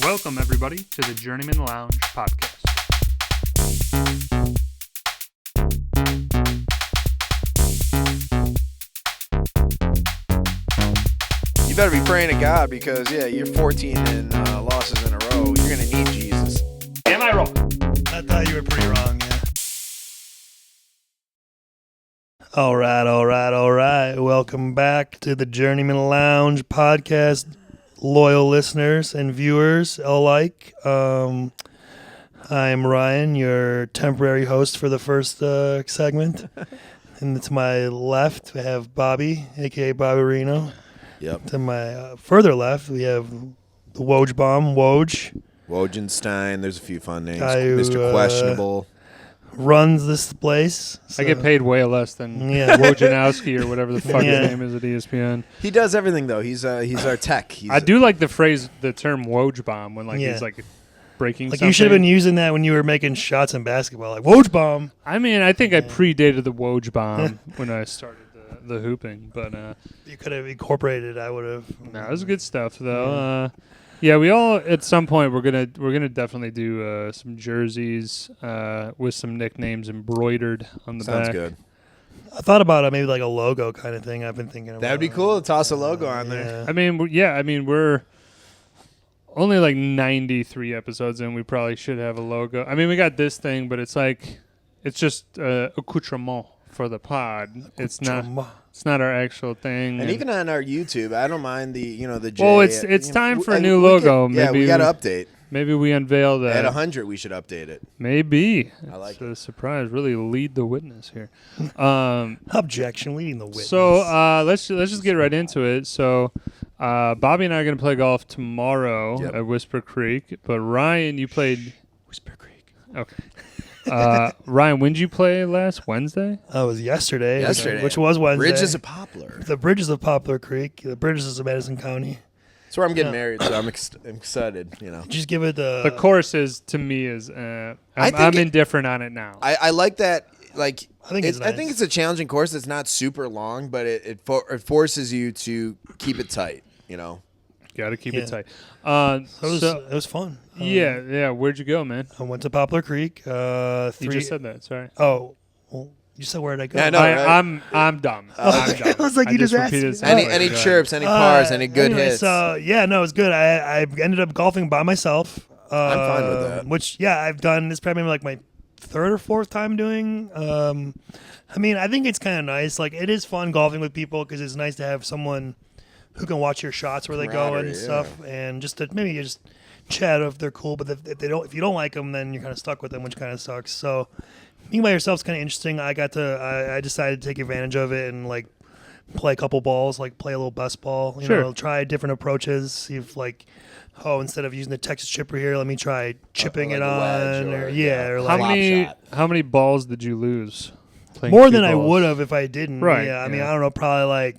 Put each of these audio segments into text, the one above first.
Welcome, everybody, to the Journeymen Lounge podcast. You better be praying to God because, you're 14 and losses in a row. You're going to need Jesus. Am I wrong? I thought you were pretty wrong, yeah. All right. Welcome back to the Journeymen Lounge podcast, loyal listeners and viewers alike. I'm Ryan, your temporary host for the first segment. And to my left, we have Bobby, a.k.a. Bobby Reno. Yep. To my further left, we have the Woj Bomb, Woj. Wojenstein, there's a few fun names. Guy who, Mr. Questionable. Runs this place. I get paid way less than Wojnowski or whatever the fuck his name is at ESPN. He does everything, though. He's our tech. I do like the term Woj Bomb when he's like breaking something. You should have been using that when you were making shots in basketball, like Woj Bomb. I mean, I think I predated the Woj Bomb when I started the hooping, but you could have incorporated it. I would have. No, it was good stuff though. We all at some point we're gonna definitely do some jerseys with some nicknames embroidered on the back. Sounds good. I thought about it, maybe like a logo kind of thing. I've been thinking about. That would be cool to toss a logo on there. I mean, we're only like 93 episodes in. We probably should have a logo. I mean, we got this thing, but it's just accoutrement for the pod. It's not our actual thing. And even on our YouTube, I don't mind the J. Well, it's time for a new logo. Maybe we got to update. Maybe we unveil that. At 100, we should update it. Maybe. I like it. It's a surprise. Really lead the witness here. Objection, leading the witness. So let's just get right into it. So Bobby and I are going to play golf tomorrow at Whisper Creek. But Ryan, you played Whisper Creek. Okay. Ryan, when did you play last Wednesday? It was yesterday. Which was Wednesday. Bridges of Poplar. The Bridges of Poplar Creek. The Bridges of Madison County. That's where I'm getting married, so I'm excited. Just give it the course is to me is I'm indifferent on it now. I like that. Like I think it's nice. I think it's a challenging course. It's not super long, but it forces you to keep it tight. Got to keep it tight. It was fun. Yeah. Where'd you go, man? I went to Poplar Creek. You just said that. Sorry. Oh, well, you said where'd I go? Yeah, no, right? I'm dumb. I'm dumb. I was like, you just asked me. Any chirps, any pars, any good hits? It was good. I ended up golfing by myself. I'm fine with that. Which, I've done. It's probably like my third or fourth time doing. I mean, I think it's kind of nice. Like, it is fun golfing with people because it's nice to have someone who can watch your shots where they go and stuff, and just to maybe just chat if they're cool. But if you don't like them, then you're kind of stuck with them, which kind of sucks. So being by yourself is kind of interesting. I decided to take advantage of it and like play a couple balls, like play a little best ball. You know, try different approaches. See if instead of using the Texas chipper here, let me try chipping it on, or how many balls did you lose? More than I would have if I didn't. Right. Yeah. I mean, I don't know, probably like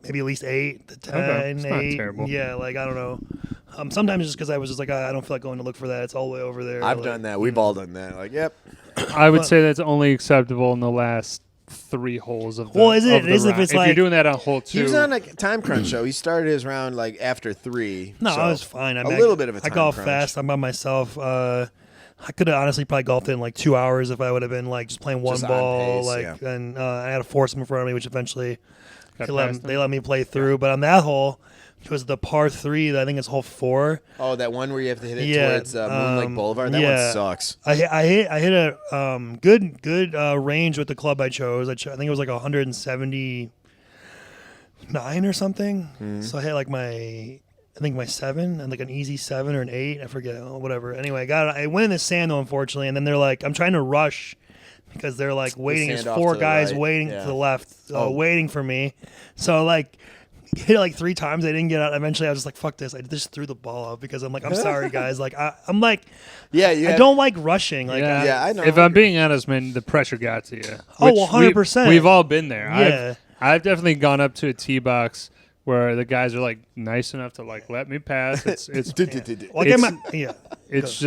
maybe at least 8 to 10. Okay. It's not 8. terrible. Yeah, like I don't know. Sometimes just because I was just like, I don't feel like going to look for that. It's all the way over there. I've done that. We've all done that. Like, yep. I would say that's only acceptable in the last 3 holes of the Well, is it? If it's you're doing that on hole 2. He was on a time crunch, so he started his round like after 3. No, so I was fine. I mean, a little bit of a time I golf crunch. fast. I'm by myself. I could have honestly probably golfed in like 2 hours if I would have been like just playing one Just on ball. pace, And I had a foursome in front of me, which eventually Got they let me play through. But on that hole, which was the par 3, I think it's hole 4. Oh, that one where you have to hit it towards Moonlake Boulevard? That one sucks. I hit a good range with the club I chose. I think it was like 179 or something. Mm-hmm. So I hit like my 7 and like an easy 7 or an 8. I forget. Whatever. Anyway, I went in the sand though, unfortunately. And then they're like, I'm trying to rush because they're like waiting. There's 4 guys waiting to the left, waiting for me. So like hit it like 3 times. I didn't get out. Eventually, I was just like, "Fuck this!" I just threw the ball out because I'm like, "I'm sorry, guys." Like, I'm like, I don't like rushing. Like, I know. If I'm being honest, man, the pressure got to you. Oh, 100%. We've all been there. Yeah. I've definitely gone up to a tee box where the guys are like nice enough to like let me pass. It's It's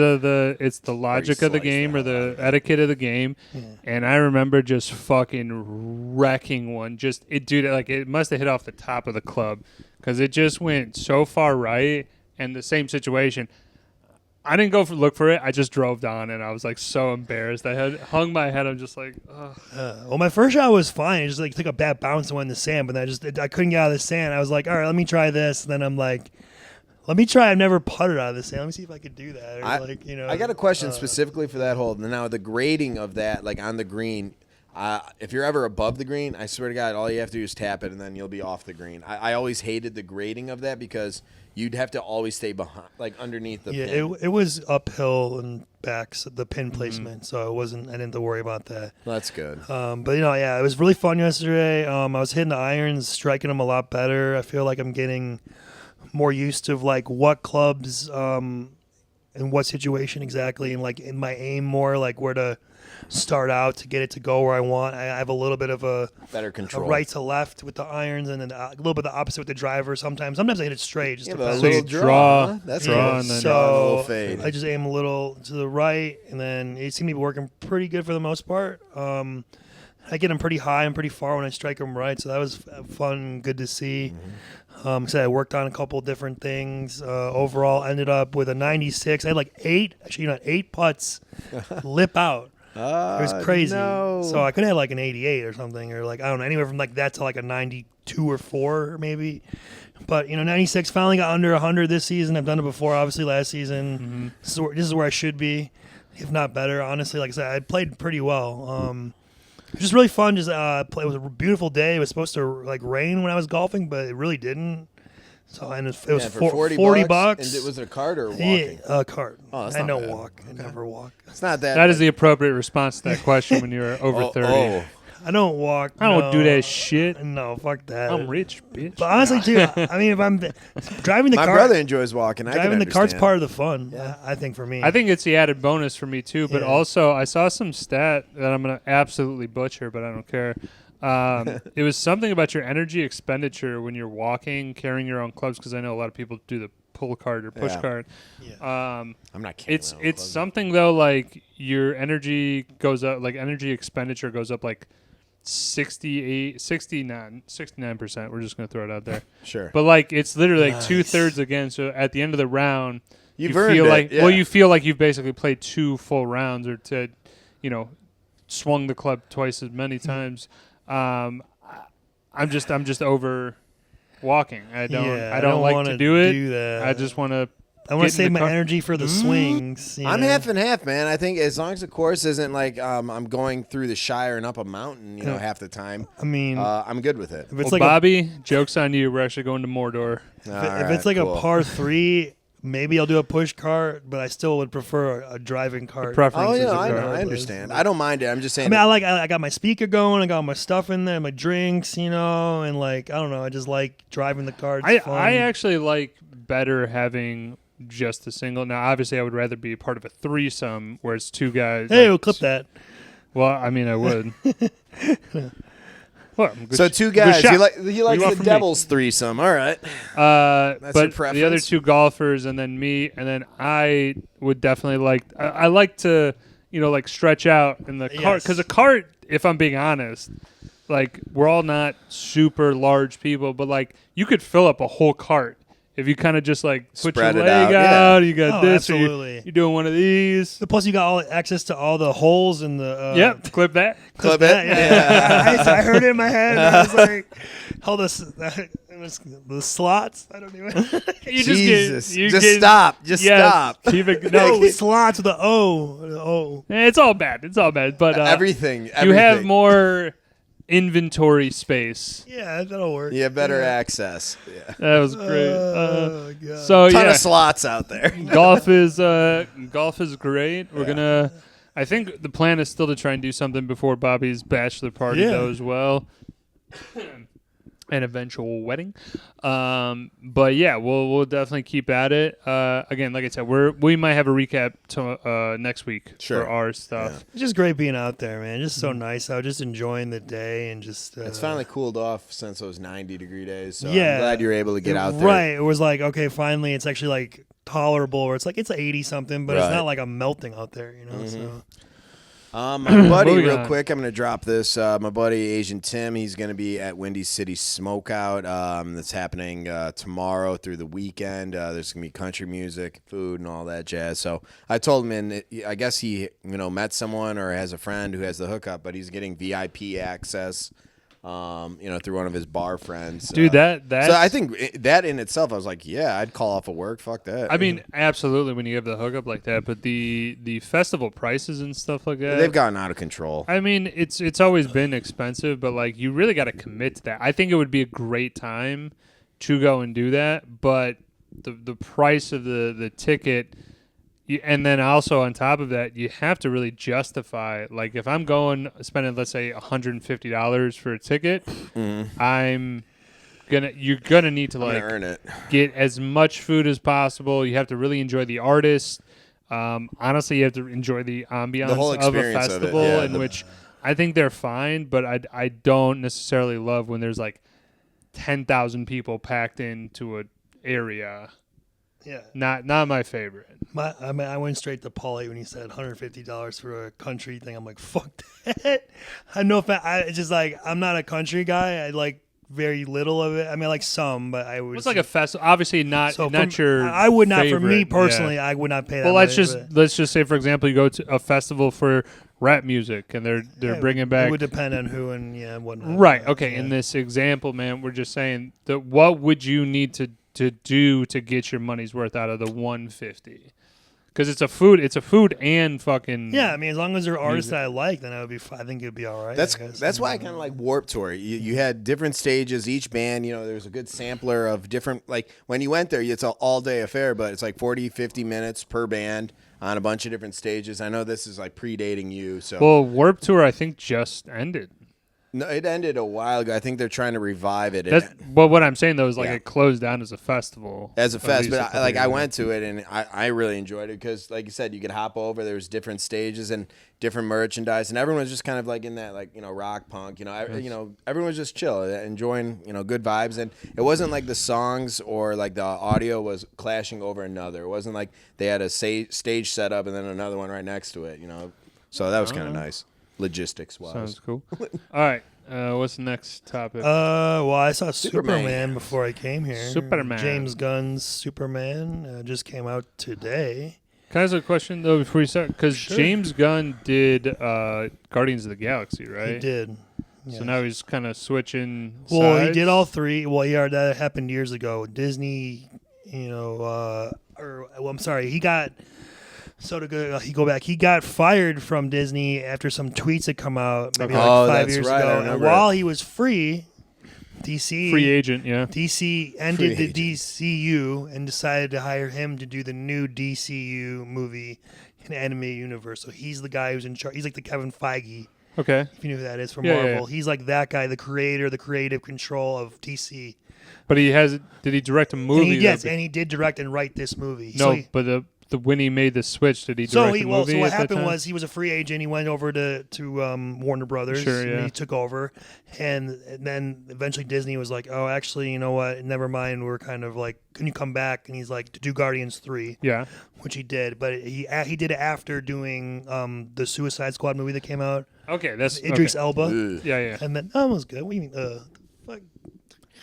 the logic of the game or the etiquette of the game. Yeah. And I remember just fucking wrecking one. It must have hit off the top of the club because it just went so far right. And the same situation, I didn't go look for it. I just drove down, and I was like so embarrassed. I had hung my head. I'm just like, ugh. Well, my first shot was fine. It just like took a bad bounce and went in the sand, but I couldn't get out of the sand. I was like, all right, let me try this. And then I'm like, let me try. I've never putted out of the sand. Let me see if I could do that. Or I got a question specifically for that hole. Now the grading of that, like on the green. If you're ever above the green, I swear to God, all you have to do is tap it, and then you'll be off the green. I always hated the grading of that because you'd have to always stay behind, like underneath the pin. Yeah, it was uphill and backs the pin placement, so I didn't have to worry about that. That's good. But it was really fun yesterday. I was hitting the irons, striking them a lot better. I feel like I'm getting more used to like what clubs, in what situation exactly, and like in my aim more, like where to start out to get it to go where I want. I have a little bit of a better control, right to left with the irons, and then a little bit the opposite with the driver. Sometimes I hit it straight. Just a depends. little draw. Huh? That's draw, good. and then so a little fade. I just aim a little to the right, and then it seemed to be working pretty good for the most part. I get them pretty high and pretty far when I strike them right, so that was fun and good to see. So I worked on a couple different things. Overall, ended up with a 96. I had like 8 putts lip out. It was crazy. No. So I could have had like an 88 or something, or like, I don't know, anywhere from like that to like a 92 or 4 maybe. But, 96 finally got under 100 this season. I've done it before, obviously, last season. This is where I should be, if not better, honestly. Like I said, I played pretty well. It was just really fun. It was a beautiful day. It was supposed to like rain when I was golfing, but it really didn't. So and it was for 40 bucks. And was it a cart or walking? Yeah, cart. Oh, that's I not don't bad. walk. I never walk. It's not that. That is the appropriate response to that question when you're over 30. Oh. I don't walk. I don't do that shit. No, fuck that. I'm rich, bitch. But honestly, too, I mean, if I'm driving the My cart, brother enjoys walking. I driving can the cart's understand. part of the fun. Yeah. I think for me. I think it's the added bonus for me too. But Yeah. also, I saw some stat that I'm gonna absolutely butcher, but I don't care. It was something about your energy expenditure when you're walking, carrying your own clubs. Because I know a lot of people do the pull cart or push cart. Yeah. I'm not kidding. It's something though, like your energy goes up, like energy expenditure goes up like 69%. We're just gonna throw it out there. Sure. But like it's literally like Nice. 2/3 again. So at the end of the round, You've you earned feel it, like yeah. you feel like you've basically played 2 full rounds or swung the club twice as many times. I'm just over walking. I don't like wanna to do it. that. I just want to. I want to save my energy for the swings. I'm half and half, man. I think as long as the course isn't like I'm going through the Shire and up a mountain, half the time. I mean, I'm good with it. if it's Well, like Bobby, joke's on you. We're actually going to Mordor. if it's like a par 3, maybe I'll do a push cart, but I still would prefer a driving cart. Preference Oh is yeah, a I know. car. I understand. I don't mind it. I'm just I saying. mean, I got my speaker going. I got my stuff in there, my drinks, and like I don't know. I just like driving the cart. It's fun. I actually like better having just a single. Now, obviously, I would rather be part of a threesome where it's 2 guys. Hey, like, we'll clip that. Well, I mean, I would. Well, So 2 guys. shot. He What do likes you want the from me? devil's threesome. All right. but your the other preference? 2 golfers, and then me, and then I would definitely like. I like to, like stretch out in the cart Yes. because a cart. If I'm being honest, like we're all not super large people, but like you could fill up a whole cart. If you kind of just like put Spread your it leg out, out, you got Oh, this, or absolutely. you're doing one of these. Plus, you got all access to all the holes in the. Yep, clip that. Clip that, it. Yeah. I heard it in my head. And I was like, all the slots. I don't even. You Jesus. you Just get- stop. Just yes, stop. Keep it, No, no, slots with the O. The O. it's all bad. It's all bad. But Everything. you have more inventory space. Yeah, that'll work. You have better access. Yeah. That was great. Oh, God. So Ton yeah, of slots out there. golf is great. We're gonna. I think the plan is still to try and do something before Bobby's bachelor party Yeah. though as well. An eventual wedding, but yeah, we'll definitely keep at it. Again, like I said, we might have a recap to next week Sure. for our stuff. It's just great being out there, man. Just so nice. I was just enjoying the day and just. It's finally cooled off since those 90-degree days. So Yeah. I'm glad you're able to get out there. Right. It was like, okay, finally, it's actually like tolerable. Where it's like it's 80 something, but it's Right. not like I'm melting out there, So My buddy, Moving real on. quick, I'm going to drop this. My buddy, Asian Tim, he's going to be at Windy City Smokeout. That's happening tomorrow through the weekend. There's going to be country music, food, and all that jazz. So I told him, and I guess he met someone or has a friend who has the hookup, but he's getting VIP access. Through one of his bar friends. Dude, that's... So I think that in itself, I was like, yeah, I'd call off of work. Fuck that. I mean, absolutely when you have the hookup like that, but the festival prices and stuff like that, they've gotten out of control. I mean, it's always been expensive, but like you really got to commit to that. I think it would be a great time to go and do that, but the price of the ticket, and then also on top of that, you have to really justify. Like if I'm going spending, let's say, $150 for a ticket, you're gonna need to like earn it. Get as much food as possible. You have to really enjoy the artist. Honestly, you have to enjoy the ambiance The whole of a experience of it, festival, yeah. in which I think they're fine, but I don't necessarily love when there's like 10,000 people packed into an area. Yeah. Not my favorite. I went straight to Paulie when he said $150 for a country thing. I'm like, fuck that. I know it's just like I'm not a country guy. I like very little of it. I mean, I like some, but I was. It's like a festival. Obviously, not your. I would not. favorite. For me personally, Yeah. I would not pay that. Well, money, let's just say, for example, you go to a festival for rap music, and they're bringing back. It would depend on who and whatnot. Right. Okay. Yeah. In this example, man, we're just saying that what would you need to do to get your money's worth out of the 150? Because it's a food and fucking. Yeah, I mean, as long as they're artists music. that I like, then I would be. I think it'd be all right. That's why I kind of like Warped Tour. You had different stages. Each band, there was a good sampler of different. Like when you went there, it's an all day affair, but it's like 40, 50 minutes per band on a bunch of different stages. I know this is like predating you, so. Well, Warped Tour, I think, just ended. No, it ended a while ago. I think they're trying to revive it. But what I'm saying though is like Yeah. it closed down as a festival. As a at fest, least but a couple I years ago. went to it and I really enjoyed it because, like you said, you could hop over. There was different stages and different merchandise, and everyone was just kind of like in that rock punk. Everyone was just chill, enjoying good vibes, and it wasn't like the songs or like the audio was clashing over another. It wasn't like they had a stage set up and then another one right next to it. So that was kind of nice, logistics wise. Sounds cool. All right. What's the next topic? Well, I saw Superman. Superman before I came here. Superman. James Gunn's Superman just came out today. Can I ask a question though before you start? Because Sure. James Gunn did Guardians of the Galaxy, right? He did. So Yes. now he's kind of switching. Well, he sides? did all three. Well, yeah, that happened years ago. Disney, I'm sorry, he got. So to go back, he got fired from Disney after some tweets had come out maybe like 5 that's years right, I ago. And remember while he was free, DC Free agent, yeah. DC ended Free the DCU and decided to hire him to do the new DCU movie in animated universe. So he's the guy who's in charge. He's like the Kevin Feige, Okay. if you know who that is from Yeah, yeah, Marvel. yeah. He's like that guy, the creator, the creative control of DC. But did he direct a movie? And he did direct and write this movie. No, So he- but when he made the switch, did he direct So the movie? so what at that happened time? was he was a free agent. He went over to Warner Brothers. Sure, And yeah. he took over, and then eventually Disney was like, "Oh, actually, you know what? Never mind. We're kind of like, can you come back?" And he's like, "To do Guardians 3. Yeah. Which he did, but he did it after doing the Suicide Squad movie that came out. Okay, that's Idris okay. Elba, Ugh. Yeah, yeah. and then that was good. What do you mean? Fuck.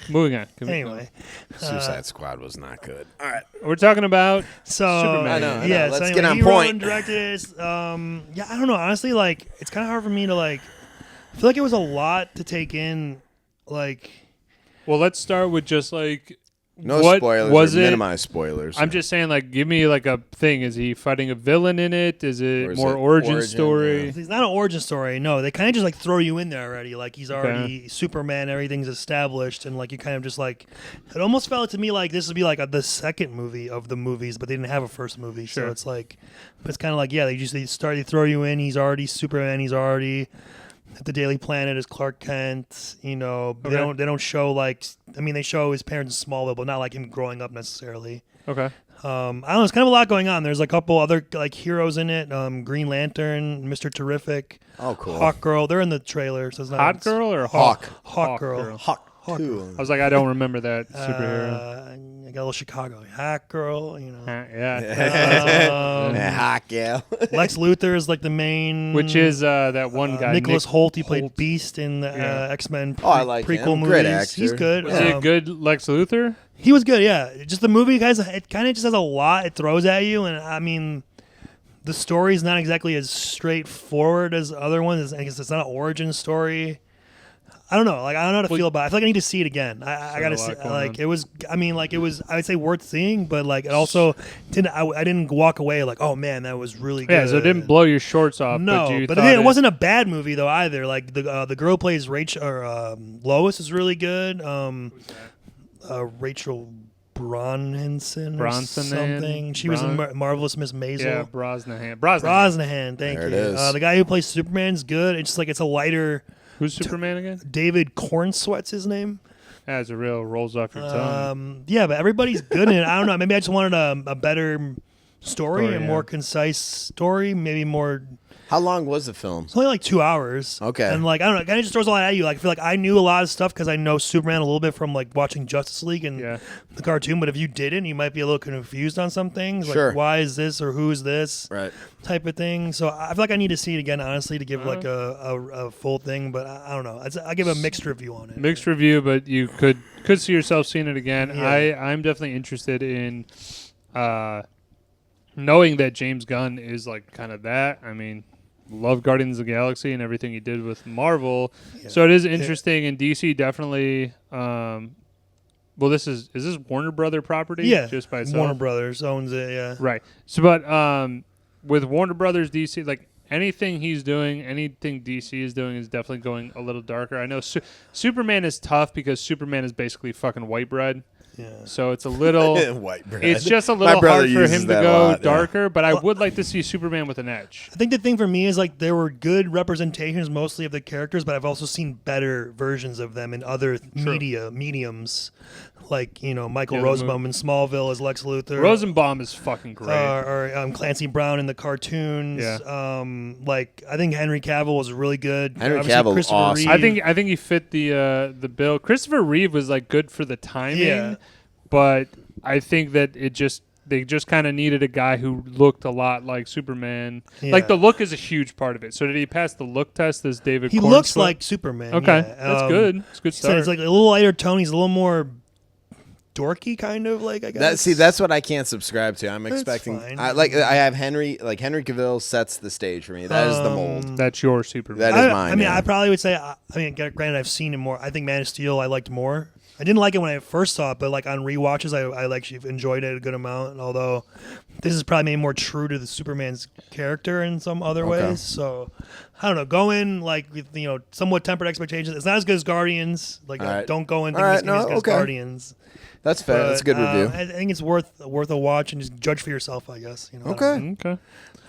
Moving on. Anyway, Suicide Squad was not good. All right. We're talking about so Superman. I know. yeah. Let's so get anyway, on he wrote point. and directed it. Yeah, I don't know. Honestly, like it's kind of hard for me to like. I feel like it was a lot to take in. Like, Well, let's start with just like No what spoilers. was or it? minimize spoilers. I'm just saying, like, give me like a thing. Is he fighting a villain in it? Is it Or is more it origin story? it's not an origin story. No, they kind of just like throw you in there already. Like he's already Superman. Everything's established, and like you kind of just like. It almost felt to me like this would be like the second movie of the movies, but they didn't have a first movie, Sure. so it's like, but it's kind of like they throw you in. He's already Superman. He's already at the Daily Planet as Clark Kent. Okay. They don't show like. I mean, they show his parents in Smallville, but not like him growing up necessarily. Okay. I don't know. It's kind of a lot going on. There's a couple other like heroes in it. Green Lantern, Mr. Terrific, Oh, cool. Hawk Girl. They're in the trailer. So it's not Hot girl or Hawk. Hawk Girl. Hawk. Two. I was like, I don't remember that superhero. I got a little Chicago Hack Girl, you know. Yeah. Hawk, yeah. Lex Luthor is like the main, Which is that one guy, Nicholas Nick Holt. He played Holt. Beast in the X-Men I like prequel him. movies. Great actor. He's good. Was he a good Lex Luthor? He was good, yeah. Just the movie, guys, it kind of just has a lot it throws at you, and I mean, the story's not exactly as straightforward as other ones. I guess it's not an origin story. I don't know. Like, I don't know how to feel about it. I feel like I need to see it again. I gotta see. Like, it was. I mean, like, it was. I would say worth seeing, but like, it also didn't. I didn't walk away like, oh man, that was really good. Yeah, so it didn't blow your shorts off. No, but it wasn't a bad movie though either. Like the girl who plays Rachel or Lois is really good. Rachel Bronson or something. She was in Marvelous Miss Maisel. Yeah, Brosnahan. Thank there you. It is. The guy who plays Superman's good. It's just like it's a lighter. Who's Superman again? David Cornsweet's his name. That's a real rolls off your tongue. Yeah, but everybody's good in it. I don't know. Maybe I just wanted a better story, a more concise story. Maybe more. How long was the film? It's only like 2 hours. Okay. And like I don't know, it kind of just throws a lot at you. Like I feel like I knew a lot of stuff because I know Superman a little bit from like watching Justice League and the cartoon. But if you didn't, you might be a little confused on some things. Like Sure. why is this or who is this? Right. Type of thing. So I feel like I need to see it again, honestly, to give like a full thing. But I don't know. I give a mixed review on it. Mixed review, but you could see yourself seeing it again. Yeah. I'm definitely interested in knowing that James Gunn is like kind of that. I mean, love Guardians of the Galaxy and everything he did with Marvel. Yeah. So it is interesting, and DC definitely. Well, is this Warner Brother property? Yeah, just by itself. Warner Brothers owns it. Yeah, right. So, but with Warner Brothers, DC, like anything he's doing, anything DC is doing, is definitely going a little darker. I know Superman is tough because Superman is basically fucking white bread. Yeah. So it's a little white bread. It's just a little hard for him to go darker, but I would like to see Superman with an edge. I think the thing for me is like there were good representations mostly of the characters, but I've also seen better versions of them in other mediums. Like, you know, Michael Rosenbaum in Smallville as Lex Luthor. Rosenbaum is fucking great. Or Clancy Brown in the cartoons. Yeah. Like I think Henry Cavill was really good. Henry Cavill was awesome. I think he fit the bill. Christopher Reeve was like good for the timing, but I think that they just kind of needed a guy who looked a lot like Superman. Yeah. Like the look is a huge part of it. So did he pass the look test as David? He looks like Superman. Okay, that's good. It's good start. It's like a little lighter tone. He's a little more dorky, kind of, like, I guess. That's what I can't subscrib to. I'm expecting. I have Henry Cavill sets the stage for me. That is the mold. That's your Superman. That is mine. I mean, I probably would say. Granted, I've seen him more. I think Man of Steel I liked more. I didn't like it when I first saw it, but like on rewatches, I actually enjoyed it a good amount. And although this is probably made more true to the Superman's character in some other ways, so I don't know. Go in like with somewhat tempered expectations. It's not as good as Guardians. Like don't go in thinking it's as good as Guardians. That's fair. That's a good review. I think it's worth a watch and just judge for yourself, I guess. Okay.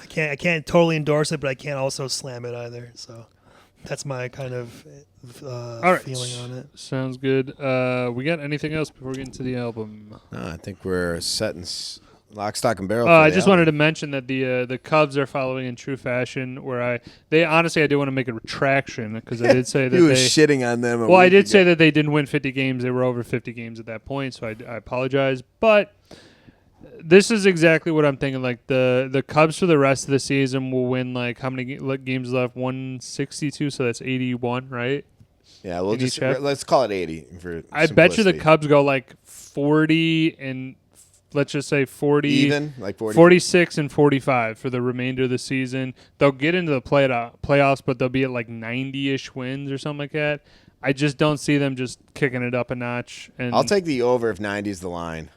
I can't totally endorse it, but I can't also slam it either. So that's my kind of feeling on it. Sounds good. We got anything else before we get into the album? I think we're set in lock, stock, and barrel. I just wanted to mention that the Cubs are following in true fashion. I did want to make a retraction because I did say that he was shitting on them. Well, I did say that they didn't win 50 games. They were over 50 games at that point, so I apologize. But this is exactly what I'm thinking. Like the Cubs for the rest of the season will win like how many games left? 162, so that's 81, right? Yeah, let's call it 80 for I bet you the Cubs go like 40 and let's just say 40 even, like 46 and 45 for the remainder of the season. They'll get into the playoffs, but they'll be at like 90-ish wins or something like that. I just don't see them just kicking it up a notch. And I'll take the over if 90 is the line.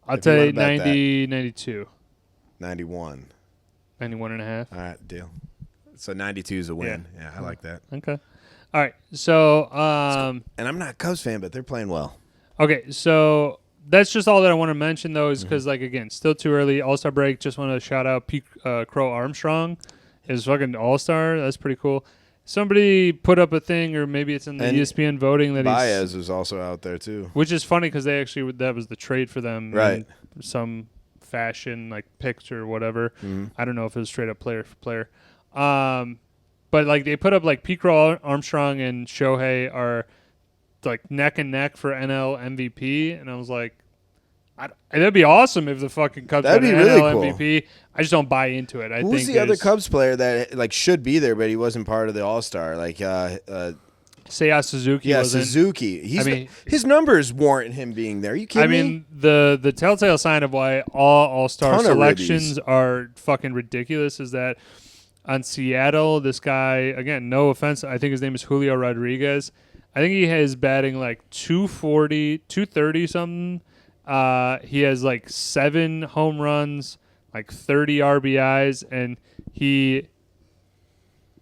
I'll take 90, 92. 91. 91 and a half. All right, deal. So 92 is a win. Yeah, I like that. Okay. All right. So, and I'm not a Cubs fan, but they're playing well. Okay, so that's just all that I want to mention, though, is because, like, again, still too early. All-Star break. Just want to shout out Crow Armstrong. Is fucking All-Star. That's pretty cool. Somebody put up a thing, or maybe it's in the ESPN voting that Baez was also out there too. Which is funny because that was the trade for them, right? In some fashion, like picks or whatever. Mm-hmm. I don't know if it was straight up player for player. But like they put up like Pete Crow Armstrong and Shohei are like neck and neck for NL MVP, and I was like, that'd be awesome if the fucking Cubs That'd got be an really NL cool. MVP. I just don't buy into it. I Who's think the other Cubs player that like should be there, but he wasn't part of the All Star? Like, Seiya Suzuki yeah, wasn't. Suzuki. mean- His numbers warrant him being there. Are you kidding I mean, the telltale sign of why all Star Ton of selections ribbies. are fucking ridiculous is that on Seattle, this guy, again, no offense, I think his name is Julio Rodriguez. I think he has batting like 240, 230 something. He has like 7 home runs, like 30 RBIs, and he's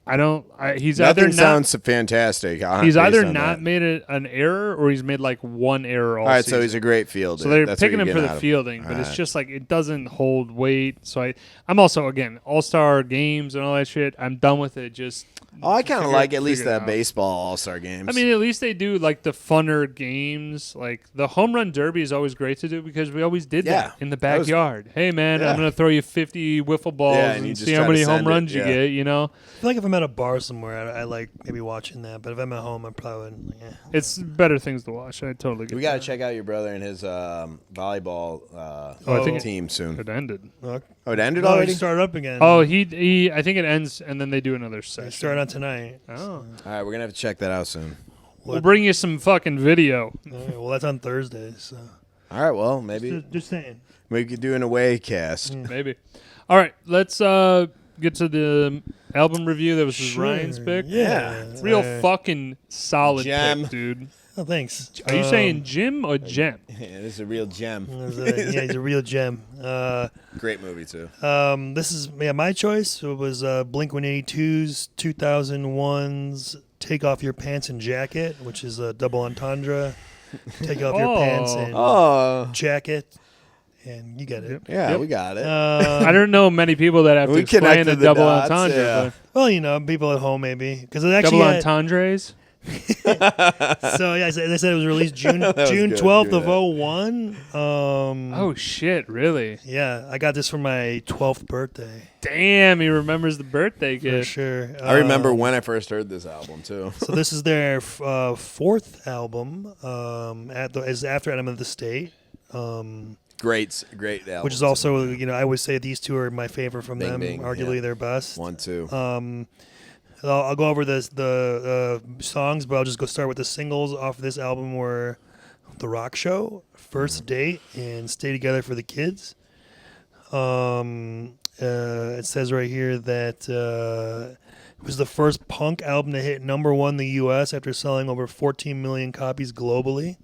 Nothing either not. sounds fantastic. He's either based on not that. made an error or he's made like one error all All right, season. so he's a great fielder. So they're That's what picking you're him for getting the out of fielding, but All it's right. just like it doesn't hold weight. So I'm also, again, All-Star games and all that shit. I'm done with it. Just Oh, I kind of figure- like at least figure it the out. baseball All-Star games. I mean, at least they do like the funner games. Like the home run derby is always great to do because we always did Yeah, that in the that was- backyard. Hey man, Yeah. I'm gonna throw you 50 wiffle balls Yeah, and you and just see how try to many home send it, runs you yeah. get. You know, I feel like if I'm at a bar somewhere, I like maybe watching that. But if I'm at home, I probably wouldn't. Yeah. it's better things to watch. I totally get. we got to that. check out your brother and his volleyball I think team soon. It ended. Okay. Oh, it ended No, already? it started up again. Oh, he. I think it ends and then they do another It session. started on tonight. Oh. All right, we're going to have to check that out soon. We'll bring you some fucking video. All right, well, that's on Thursday. So All right, well, maybe just saying. we could do an away cast. Maybe. All right, let's get to the album review. That was Sure. Ryan's pick. Yeah. Real Uh, fucking solid Gem. pick, dude. Oh, thanks. Are you saying Jim or Gem? Yeah, this is a real gem. Yeah, he's a real gem. Great movie, too. This is my choice. It was Blink-182's 2001's "Take Off Your Pants and Jacket," which is a double entendre. Take off your pants and Oh, jacket, and you get it. yeah, Yep. we got it. I don't know many people that have to We explain connected a the double dots, entendre. yeah. Well, people at home maybe because it But actually double had, entendres? so yeah, they said it was released June was June good. 12th Give of me that. 01. Oh, shit, really? Yeah, I got this for my 12th birthday Damn, he remembers the birthday for gift. sure. I remember when I first heard this album, too. So this is their fourth album. Is after Enema of the State. Great album. Which is also, I would say these two are my favorite from Bing, them. bing, Arguably yeah. their best. 1, 2. I'll go over the songs, but I'll just go start with the singles off of this album were "The Rock Show," "First Date," and "Stay Together for the Kids." It says right here that it was the first punk album to hit #1 in the U.S. after selling over 14 million copies globally.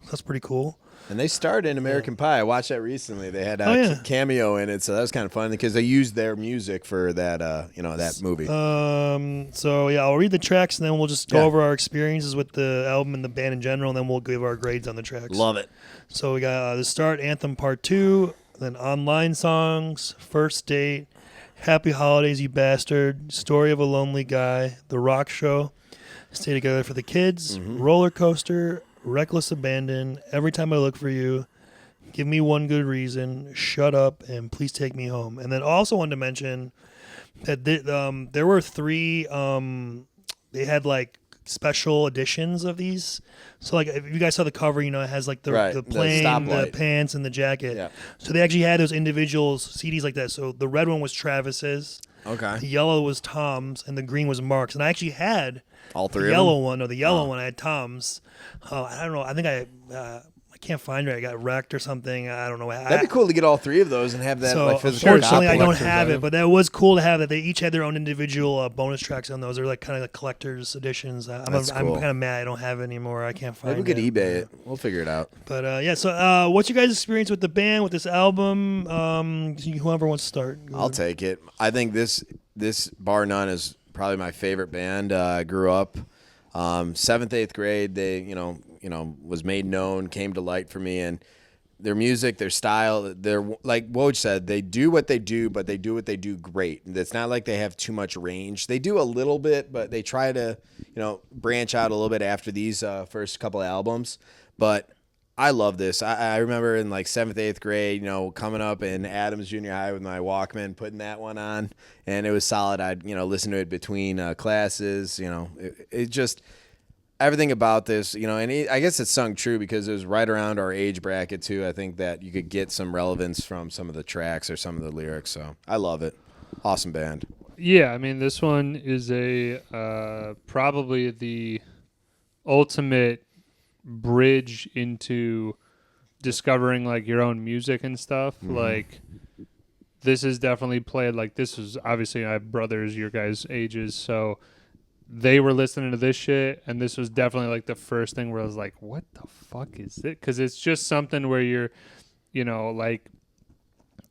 That's pretty cool. And they starred in American Pie. I watched that recently. They had a Oh, yeah. cameo in it, so that was kind of fun because they used their music for that, that movie. So yeah, I'll read the tracks and then we'll just go Yeah. over our experiences with the album and the band in general, and then we'll give our grades on the tracks. Love it. So we got the start, Anthem Part 2, then Online Songs, First Date, Happy Holidays, You Bastard, Story of a Lonely Guy, The Rock Show, Stay Together for the Kids, Roller Coaster, Reckless Abandon, Every Time I Look for You, Give Me One Good Reason, Shut Up, and Please Take Me Home. And then also wanted to mention that there were 3, they had like special editions of these. So like if you guys saw the cover, it has like the Right, the the plane, the stoplight. pants, and the jacket. Yeah. So they actually had those individual CDs like that. So the red one was Travis's, Okay. the yellow was Tom's, and the green was Mark's. And I actually had All 3 the of yellow them? one. No, the yellow one I had Tom's. I don't know. I think I can't find it. I got wrecked or something. I don't know. That'd be cool to get all 3 of those and have that So like physical unfortunately, I copy. don't collector's have it, item. but that was cool to have that. They each had their own individual bonus tracks on those. They're like kind of like collector's editions. I'm That's cool. kind of mad I don't have it anymore. I can't find Maybe we it. could eBay it. We'll figure it out. But yeah, so what's your guys' experience with the band, with this album? Whoever wants to start. Go I'll ahead. take it. I think this bar none is probably my favorite band. I grew up 7th, 8th grade. They was made known, came to light for me, and their music, their style, they're like Woj said, they do what they do, but they do what they do great. It's not like they have too much range. They do a little bit, but they try to branch out a little bit after these first couple albums. But I love this. I remember in like 7th, 8th grade, coming up in Adams Junior High with my Walkman, putting that one on, and it was solid. I'd, listen to it between classes. It just, everything about this, you know, and I guess it's sung true because it was right around our age bracket too. I think that you could get some relevance from some of the tracks or some of the lyrics. So I love it. Awesome band. Yeah, I mean, this one is probably the ultimate bridge into discovering like your own music and stuff. Like, this is definitely played. Like, this was obviously I have brothers your guys' ages, so they were listening to this shit, and this was definitely like the first thing where I was like, "What the fuck is it?" Because it's just something where you're, like,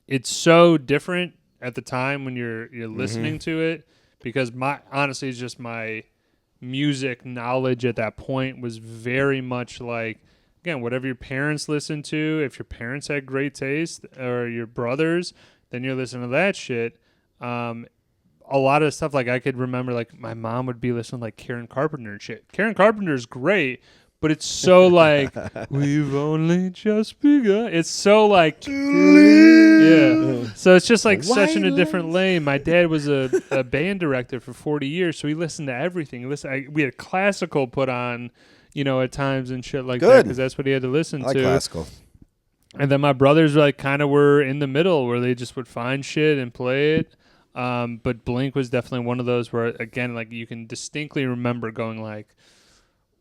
it's so different at the time when you're listening to it, because honestly it's just my music knowledge at that point was very much like, again, whatever your parents listened to. If your parents had great taste, or your brothers, then you're listening to that shit. A lot of stuff, like, I could remember, like, my mom would be listening to, like, Karen Carpenter and shit. Karen Carpenter's great, but it's so like, we've only just begun. It's so like, yeah. So it's just like such in a different lane. My dad was a band director for 40 years, so he listened to everything. We had classical put on, at times and shit like that, because that's what he had to listen I like to. classical. And then my brothers like kind of were in the middle, where they just would find shit and play it. But Blink was definitely one of those where, again, like, you can distinctly remember going like,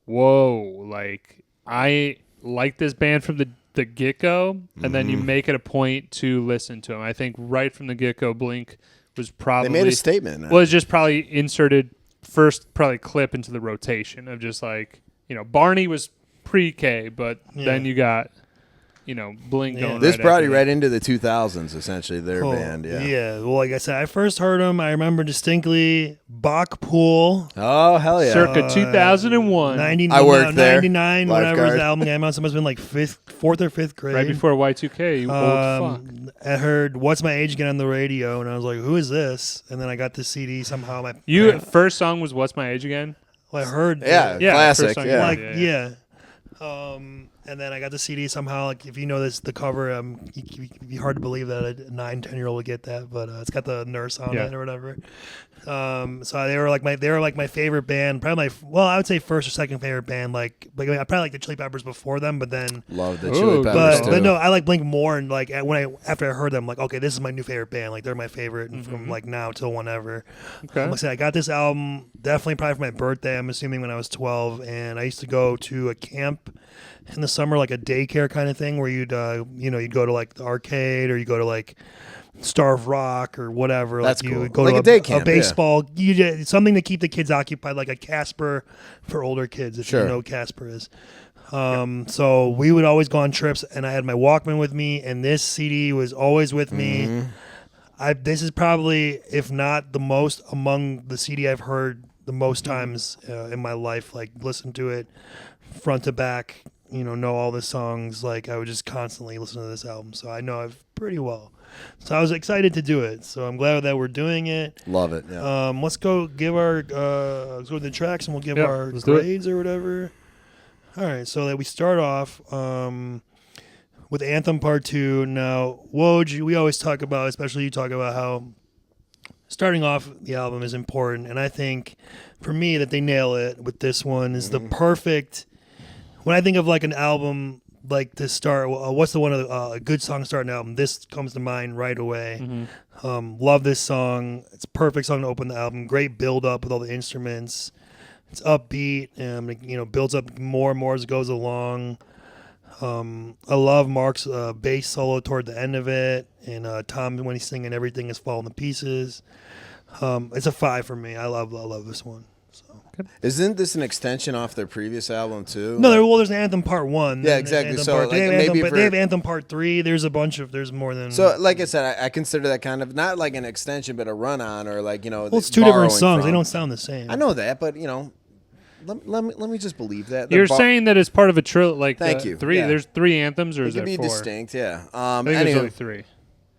whoa, like, I like this band from the get-go, and then you make it a point to listen to them. I think right from the get-go, Blink was probably... They made a statement. Well, it's just probably inserted first probably clip into the rotation of just like, Barney was pre-K, but then you got... Blink going. This right brought after you that. right into the 2000s, essentially, their band. Yeah. Yeah. Well, like I said, I first heard them. I remember distinctly Bach Pool. Oh, hell yeah. Circa 2001. 90, I worked there. 99, whenever Lifeguard. the album came out. So it must have been like fourth or fifth grade. Right before Y2K, you old fuck. I heard What's My Age Again on the radio, and I was like, who is this? And then I got the CD somehow. First song was What's My Age Again? Well, I heard. Yeah, classic. first song, Yeah. Like, yeah. And then I got the CD somehow. Like, if you know the cover, it'd be hard to believe that a 9-10-year-old would get that, but it's got the nurse on it or whatever. So they were like my favorite band. Probably I would say first or second favorite band. Like I probably like the Chili Peppers before them, but then Love the Chili Peppers, too. but no, I like Blink more. And like after I heard them, like, okay, this is my new favorite band. Like, they're my favorite from like now till whenever. Okay. Like I said, I got this album definitely probably for my birthday. I'm assuming when I was 12, and I used to go to a camp in the summer, like a daycare kind of thing, where you'd go to like the arcade, or you go to like Starve Rock or whatever. That's like you cool. would go Like to a day camp, a baseball. You did something to keep the kids occupied, like a Casper for older kids, if you know what Casper is. So we would always go on trips, and I had my Walkman with me, and this CD was always with me. This is probably, if not the most, among the CD I've heard the most times in my life. Like, listen to it front to back. Know all the songs. Like, I would just constantly listen to this album, so I know it pretty well. So I was excited to do it. So I'm glad that we're doing it. Love it. Yeah. Let's go give let's go to the tracks, and we'll give our let's do it. grades or whatever. All right, so that we start off with Anthem Part 2. Now, Woj, we always talk about, especially you talk about how starting off the album is important, and I think for me that they nail it with this one is the perfect. When I think of like an album like to start, what's the one of a good song to start an album? This comes to mind right away. Love this song. It's a perfect song to open the album. Great build up with all the instruments. It's upbeat, and builds up more and more as it goes along. I love Mark's bass solo toward the end of it, and Tom when he's singing "Everything Is Falling to Pieces." It's a 5 for me. I love this one. So. Isn't this an extension off their previous album too? No, there's an Anthem Part 1. Yeah, exactly. Anthem So, Part, like, they have Anthem Part 3. There's more than. So, like I said, I consider that kind of not like an extension, but a run-on, or like Well, it's two different songs. They don't sound the same. I know that, but let me just believe that. You're saying that it's part of a trilogy, like Thank you. three. Yeah. There's 3 anthems, or It is can there be 4? distinct, yeah. I think there's only 3.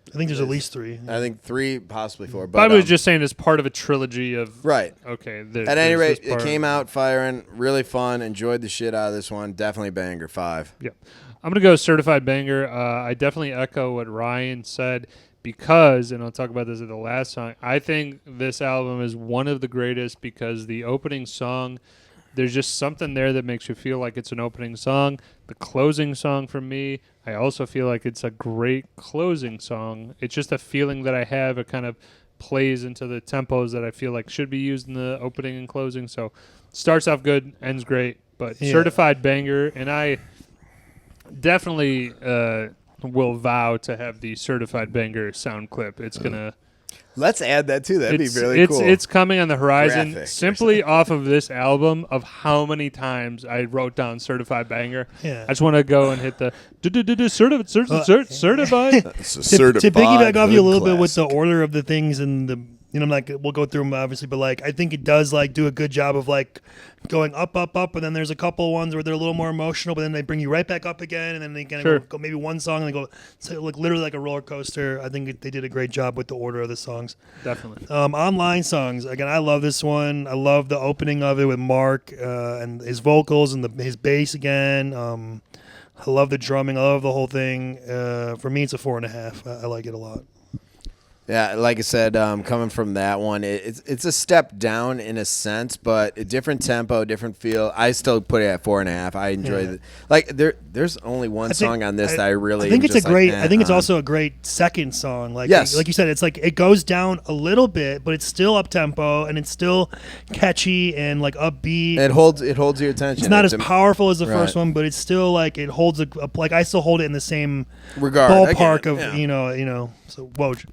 I think there's at least 3. I think 3, possibly 4. But I was just saying it's part of a trilogy of. right. Okay. At any rate, it came out firing, really fun. Enjoyed the shit out of this one. Definitely banger. 5. Yeah, I'm gonna go certified banger. I definitely echo what Ryan said, because, and I'll talk about this at the last song, I think this album is one of the greatest because the opening song there's just something there that makes you feel like it's an opening song. The closing song for me, I also feel like it's a great closing song. It's just a feeling that I have. It kind of plays into the tempos that I feel like should be used in the opening and closing. So starts off good, ends great, but certified banger. And I definitely will vow to have the certified banger sound clip. It's gonna. Let's add that too. That'd be really cool. It's coming on the horizon Graphic simply off of this album of how many times I wrote down certified banger. Yeah. I just want to go and hit the certified. To piggyback off you a little bit with the order of the things and the, I'm like, we'll go through them obviously, but like I think it does like do a good job of like going up, and then there's a couple ones where they're a little more emotional, but then they bring you right back up again, and then they kind of go maybe one song and they go so like literally like a roller coaster. I think they did a great job with the order of the songs. Definitely. Online songs again. I love this one. I love the opening of it with Mark and his vocals and his bass again. I love the drumming. I love the whole thing. For me, it's a 4.5. I like it a lot. Yeah, like I said, coming from that one, it's a step down in a sense, but a different tempo, different feel. I still put it at 4.5. I enjoy it. Like there's only one song on this that I really. I think am it's just a great. Like, I think it's also a great second song. Like yes. like you said, it's like it goes down a little bit, but it's still up tempo and it's still catchy and like upbeat. It holds your attention. It's not as powerful as the first one, but it's still like it holds like I still hold it in the same regard ballpark again, of yeah. So Woj.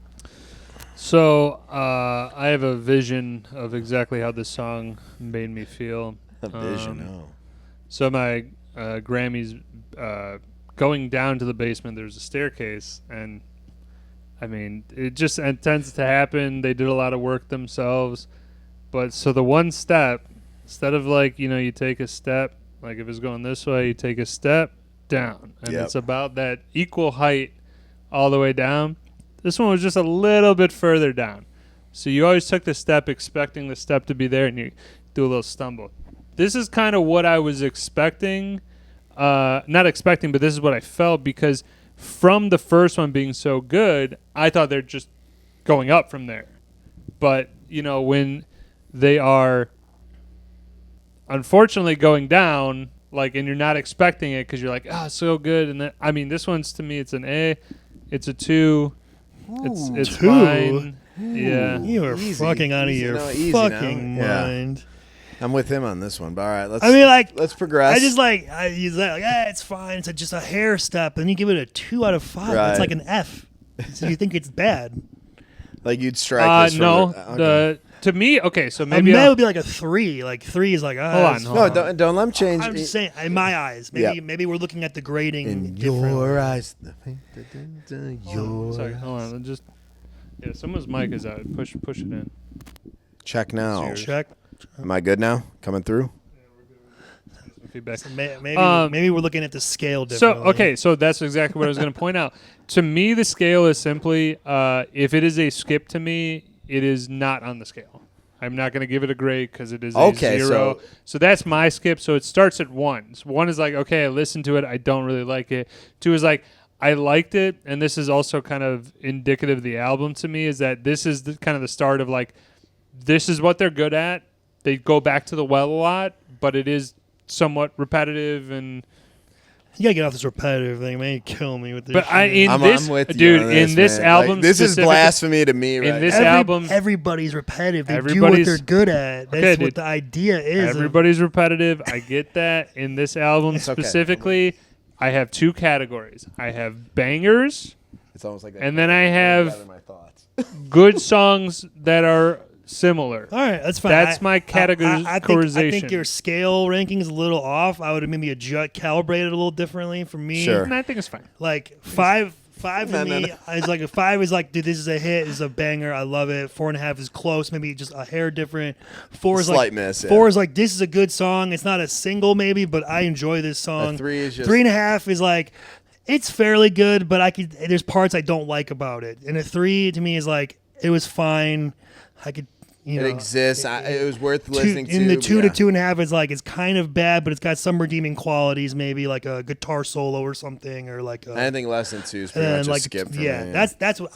So I have a vision of exactly how this song made me feel. A vision, So my Grammys going down to the basement, there's a staircase, and I mean, it tends to happen. They did a lot of work themselves. But so the one step, instead of like, you take a step, like if it's going this way, you take a step down. And it's about that equal height all the way down. This one was just a little bit further down. So you always took the step expecting the step to be there, and you do a little stumble. This is kind of what I was expecting. Not expecting, but this is what I felt, because from the first one being so good, I thought they're just going up from there. But, when they are unfortunately going down, like, and you're not expecting it because you're like, so good. And then, this one's, to me, it's an A. It's a 2. It's 2? fine. Yeah. You are fucking out of your fucking mind. I'm with him on this one, but all right, let's progress. I just he's like, it's fine. It's just a hair step, and you give it a 2 out of 5. Right. It's like an F. So you think it's bad? Like you'd strike this no. Okay. To me, okay, so maybe that would be like a 3. Like 3 is like, hold on. No, don't let him change. I'm just saying, in my eyes, maybe we're looking at the grading in differently. your eyes. Sorry, hold on. Someone's mic is out. Push it in. Check now. Check. Am I good now? Coming through? Feedback. So maybe we're looking at the scale differently. So that's exactly what I was going to point out. To me, the scale is simply, if it is a skip to me, it is not on the scale. I'm not going to give it a grade because it is a 0. So that's my skip. So it starts at 1. So 1 is like, okay, I listened to it. I don't really like it. 2 is like, I liked it. And this is also kind of indicative of the album to me, is that this is kind of the start of like, this is what they're good at. They go back to the well a lot, but it is somewhat repetitive, and you gotta get off this repetitive thing, man. You kill me with this. But shit. I'm with you dude, on this, in this man. album, like, this is blasphemy to me. Right? In this album, everybody's repetitive. They do what they're good at. That's what the idea is. Everybody's repetitive. I get that. In this album specifically, I have 2 categories. I have bangers. It's almost like that. And then I have my thoughts. good songs that are similar. All right, that's fine. That's my categorization. I think your scale ranking is a little off. I would have maybe calibrated a little differently for me. Sure. And I think it's fine. Like 5 for me is like a 5 is like, dude, this is a hit. This is a banger. I love it. 4.5 is close. Maybe just a hair different. 4 is slight miss. 4 is like, this is a good song. It's not a single maybe, but I enjoy this song. 3 is just 3.5 is like, it's fairly good, but there's parts I don't like about it. And a 3 to me is like, it was fine. I could. It exists. It was worth listening to. In the 2 to 2.5 is like, it's kind of bad, but it's got some redeeming qualities. Maybe like a guitar solo or something, or like anything less than 2 is pretty much a skip for me. That's what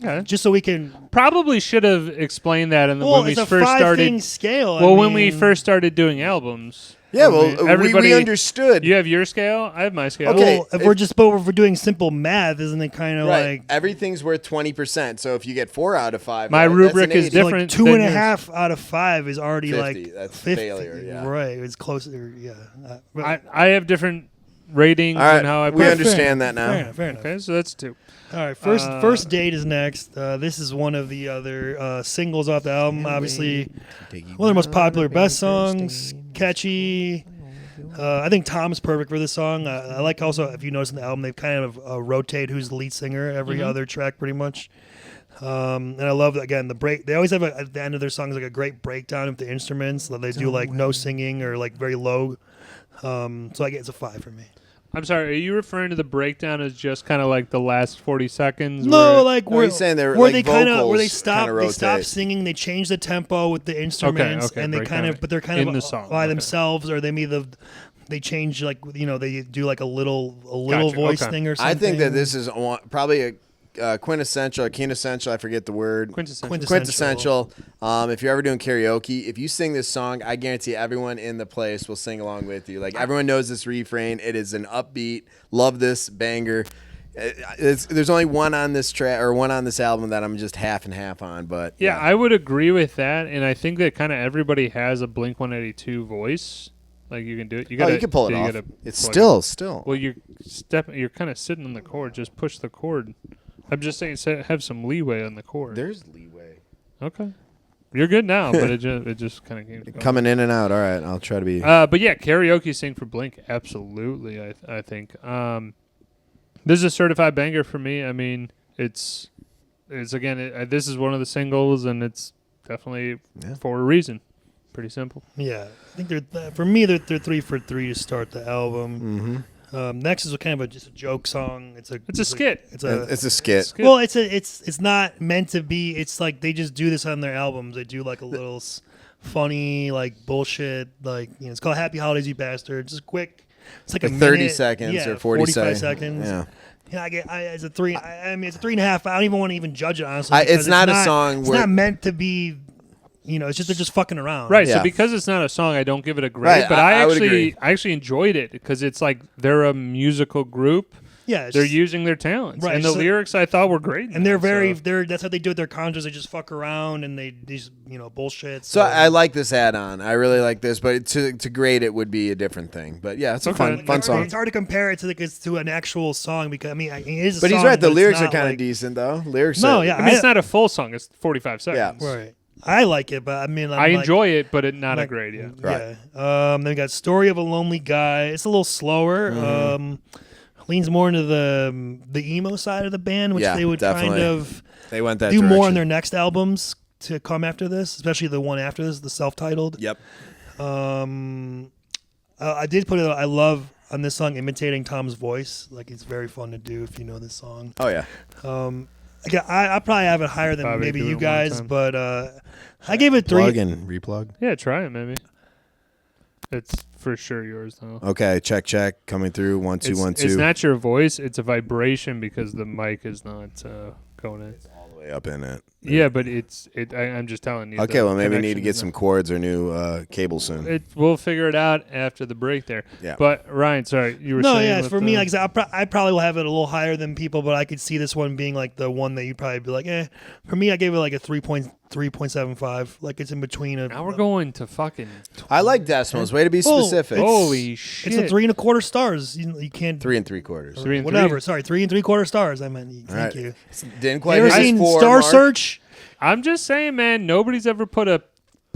Okay. just so we can. Probably should have explained that Well, when we it's a first started. thing scale. Well, when we first started doing albums. Yeah, when well, we understood. You have your scale. I have my scale. Okay. Well, if we're doing simple math, isn't it kind of Right. like Everything's worth 20%. So if you get 4 out of 5, My that's rubric an is 80. so different like 2.5 than out of 5 is already 50. like That's 50. failure, yeah. Right. It's closer. Yeah. I have different ratings All right, and how I we put it. understand that now. Fair enough. Okay, so that's 2. All right, first date is next. This is one of the other singles off the album. Obviously, one of their most popular, best songs, catchy. I think Tom's perfect for this song. I like also, if you notice in the album, they kind of rotate who's the lead singer every other track, pretty much. And I love again the break. They always have at the end of their songs like a great breakdown of the instruments. So they do like no singing or like very low. So I guess it's a 5 for me. I'm sorry, are you referring to the breakdown as just kind of like the last 40 seconds? No, where- like No, where he's saying they're where like they kind of vocals where they stop kinda rotate. singing, they change the tempo with the instruments, okay, and they breakdown kind of but they're kind in of the song, by okay. themselves, or they change like they do like a little Gotcha, voice okay. thing or something. I think that this is probably a quintessential, I forget the word. Quintessential. If you're ever doing karaoke, if you sing this song, I guarantee everyone in the place will sing along with you. Like everyone knows this refrain. It is an upbeat. Love this banger. There's only one on this track or one on this album that I'm just half and half on. But Yeah, I would agree with that, and I think that kind of everybody has a Blink 182 voice. Like you can do it. You can pull it off. It's still. Well, you're kind of sitting on the chord. Just push the chord. I'm just saying, have some leeway on the chord. There's leeway. Okay, you're good now, but it just kind of came Coming in and out. All right, I'll try to be. But yeah, karaoke sing for Blink, absolutely. I think this is a certified banger for me. I mean, it's again, this is one of the singles, and it's definitely for a reason. Pretty simple. Yeah, I think for me they're 3 for 3 to start the album. Next is kind of just a joke song. It's a skit. It's a skit. Well, it's not meant to be. It's like they just do this on their albums. They do like a little funny like bullshit. Like it's called Happy Holidays, You Bastard. Just quick. It's like a 30 minute, seconds or 45 seconds. Yeah. Yeah, it's a 3. I mean, it's a 3.5. I don't even want to even judge it honestly. It's not a song. It's not meant to be. It's just they're just fucking around. Right. Yeah. So because it's not a song, I don't give it a grade. Right, But I would agree. I actually enjoyed it because it's like they're a musical group. Yeah. They're using their talents, Right, and the so- lyrics I thought were great. And they're that's how they do it. Their conjures. They just fuck around and they just bullshit. So I like this add-on. I really like this, but to grade it would be a different thing. But yeah, it's a Okay. fun song. It's hard to compare it to an actual song because it is. But he's song, right. The but it's lyrics are not kind of like- decent, though. Lyrics. No, are, yeah. I mean, it's not a full song. It's 45 seconds. Yeah. Right. I like it, but I mean, I enjoy it, but not a like- grade yet. Right. Yeah. Then we got Story of a Lonely Guy. It's a little slower. Leans more into the emo side of the band, which Yeah, they would definitely. kind of They went that do direction. more on their next albums to come after this, especially the one after this, the self-titled. Yep. I did put it. I love on this song imitating Tom's voice. Like it's very fun to do if you know this song. Oh yeah. Again, I probably have it higher than Probably maybe do it you one guys, time. but I gave it 3. Plug and replug. Yeah, try it maybe. It's for sure yours though. Okay. Check. Coming through. 1 2 1 2. It's not your voice. It's a vibration because the mic is not going in. all the way up in it. Yeah, but I'm just telling you. Okay. the Well, maybe we need to connection get is some not- cords or new cable soon. We'll figure it out after the break there. Yeah. But Ryan, sorry, you were No, saying. yeah, with for me, the- like I said, I probably will have it a little higher than people, but I could see this one being like the one that you'd probably be like, eh. For me, I gave it like a 3.75. Like it's in between. Now we're going to fucking. I like decimals. Way to be Oh, specific. Holy shit! It's a 3.25 stars. You can't 3 3/4. 3 and whatever. 3. Sorry, 3 3/4 stars. I meant. All Thank right. you. Didn't quite You ever hit his seen 4 Star mark. Search? I'm just saying, man. Nobody's ever put a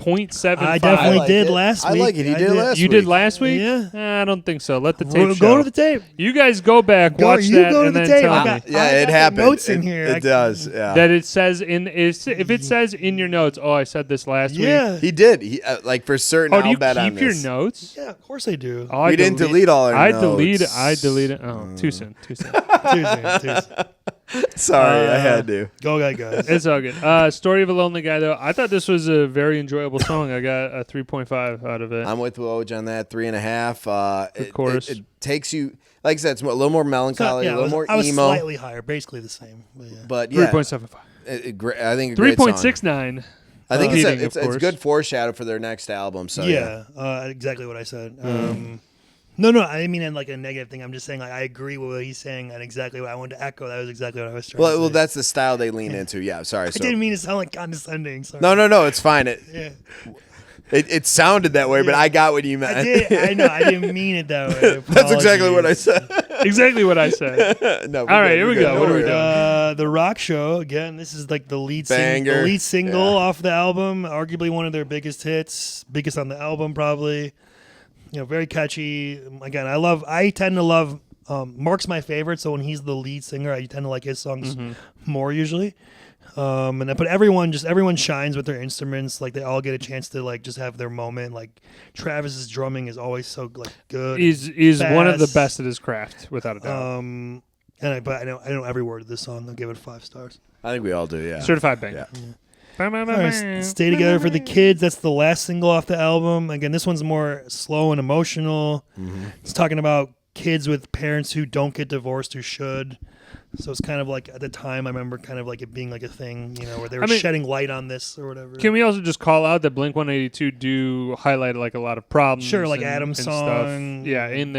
0.75. I definitely like did it. last I week. like it. He I did last You week. did last week? Yeah. I don't think so. Let the tape Go show. to the tape. You guys go back, Go- watch you that, go to and the then tape. tell I me. got- Yeah, I it got the happened. notes in here. It does. Yeah. That it says if it says in your notes, oh, I said this last week. Yeah. He did. He like for certain. Oh, do I'll you bet on keep your this. notes? Yeah, of course I do. Oh, I We didn't delete all our I notes. deleted. Oh, too soon. Tuesday. Sorry, I had to. Go, guys. It's all good. Story of a Lonely Guy, though. I thought this was a very enjoyable song. I got a 3.5 out of it. I'm with Woj on that 3.5. chorus. It takes you, like I said, it's a little more melancholy, a little more I was emo. slightly higher, basically the same. But yeah. But yeah, 3.75. I think a great song. 3.69. I think Heating, it's of course. good foreshadow for their next album. So exactly what I said. No, I mean in like a negative thing. I'm just saying like I agree with what he's saying and exactly what I wanted to echo. That was exactly what I was trying to say. Well, that's the style they lean into. Yeah, sorry. I didn't mean to sound like condescending. Sorry. No, it's fine. Yeah. It sounded that way, but I got what you meant. I did. I know. I didn't mean it that way. That's exactly what I said. Exactly what I said. No, All right, here we go. What are we doing? The Rock Show again. This is like the lead Banger. single off the album. Arguably one of their biggest hits, biggest on the album probably. Very catchy. Again, I tend to love. Mark's my favorite, so when he's the lead singer, I tend to like his songs more usually. But everyone shines with their instruments. Like they all get a chance to like just have their moment. Like Travis's drumming is always so like good. He's one of the best at his craft, without a doubt. But I know every word of this song. I'll give it 5 stars. I think we all do. Yeah. Certified banger. Yeah. All right, Stay Together for the Kids. That's the last single off the album. Again, this one's more slow and emotional. It's talking about kids with parents who don't get divorced who should. So it's kind of like at the time I remember kind of like it being like a thing, where they were shedding light on this or whatever. Can we also just call out that Blink-182 do highlight like a lot of problems? Sure, like Adam's song. Stuff. Yeah, in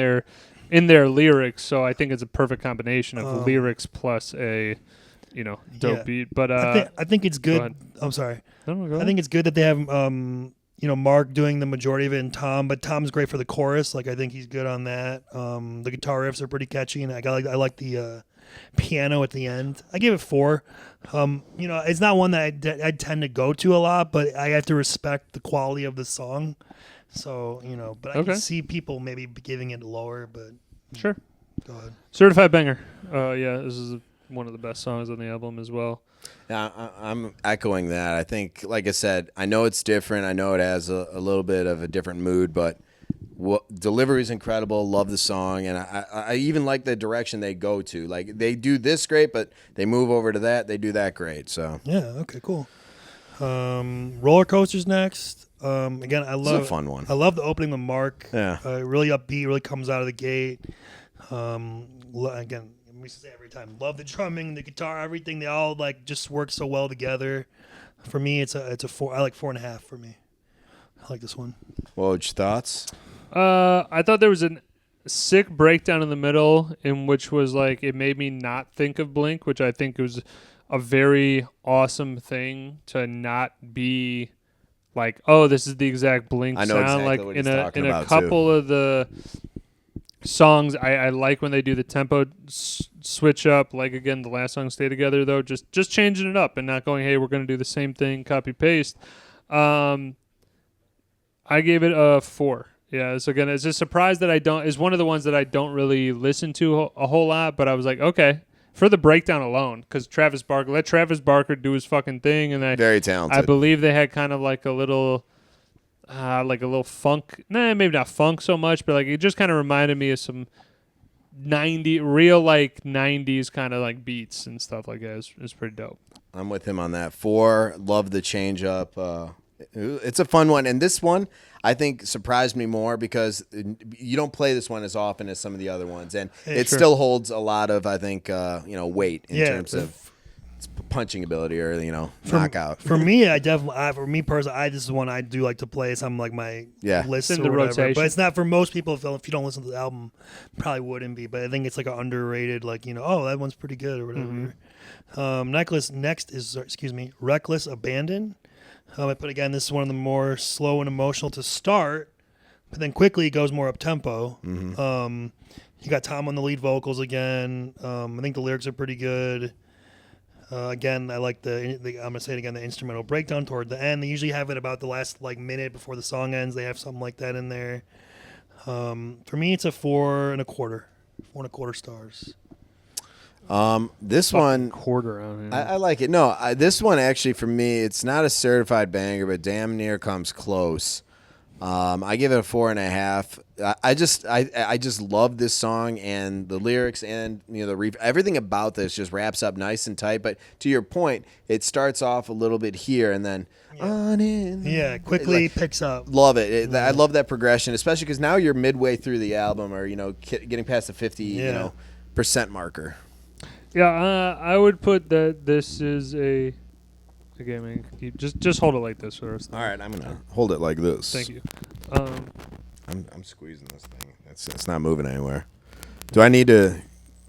their lyrics. So I think it's a perfect combination of lyrics plus a dope beat. But I think it's good. Go I'm sorry. No, go I ahead. think it's good that they have Mark doing the majority of it and Tom, but Tom's great for the chorus. Like I think he's good on that. The guitar riffs are pretty catchy, and I like the piano at the end. I give it 4. It's not one that I tend to go to a lot, but I have to respect the quality of the song. So but I can see people maybe giving it lower. But sure, go ahead. Certified banger. This is one of the best songs on the album as well. Yeah, I'm echoing that. I think, like I said, I know it's different. I know it has a little bit of a different mood, but delivery is incredible. Love the song, and I even like the direction they go to. Like they do this great, but they move over to that. They do that great. So yeah, okay, cool. Roller Coaster's next. Again, I love a fun one. I love the opening with Mark. Yeah, really upbeat. Really comes out of the gate. Again. We say every time, love the drumming, the guitar, everything. They all like just work so well together. For me, it's a 4. I like 4.5 for me. I like this one. Well, what's your thoughts? I thought there was a sick breakdown in the middle, in which was like it made me not think of Blink, which I think was a very awesome thing to not be like, oh, this is the exact Blink I know sound. exactly Like what in he's a talking about, couple of the songs, I like when they do the tempo switch up. Like again, the last song, Stay Together, though, just changing it up and not going, hey, we're going to do the same thing, copy paste. I gave it a 4. Yeah, so again, it's a surprise that is one of the ones that I don't really listen to a whole lot, but I was like, okay, for the breakdown alone, because let Travis Barker do his fucking thing, and very talented. I believe they had kind of like a little funk, maybe not funk so much, but like it just kind of reminded me of some 90s kind of like beats and stuff like that. It's pretty dope. I'm with him on that. 4, love the change up. It's a fun one, and this one I think surprised me more because you don't play this one as often as some of the other ones, and it still holds a lot of, I think, weight in terms of its punching ability or knockout. For me, for me personally, this is one I do like to play. It's on like my list in or the whatever. rotation. But it's not for most people. If you don't listen to the album, probably wouldn't be. But I think it's like an underrated, like oh, that one's pretty good or whatever. Next is Reckless Abandon. I put again, this is one of the more slow and emotional to start, but then quickly it goes more up tempo. You got Tom on the lead vocals again. I think the lyrics are pretty good. Again, I like I'm gonna say it again, the instrumental breakdown toward the end. They usually have it about the last minute before the song ends. They have something like that in there. For me, it's a 4.25. 4.25 stars. This one quarter on it. I like it. No, this one actually for me, it's not a certified banger, but damn near comes close. I give it a 4.5. I just love this song and the lyrics and everything about this just wraps up nice and tight. But to your point, it starts off a little bit here and then on in. Yeah, quickly picks up. Love it. I love that progression, especially because now you're midway through the album or getting past the 50 percent marker. Yeah, I would put that this is a. Okay, man, you just hold it like this for us. All right, I'm gonna hold it like this. Thank you. I'm squeezing this thing. It's not moving anywhere. Do I need to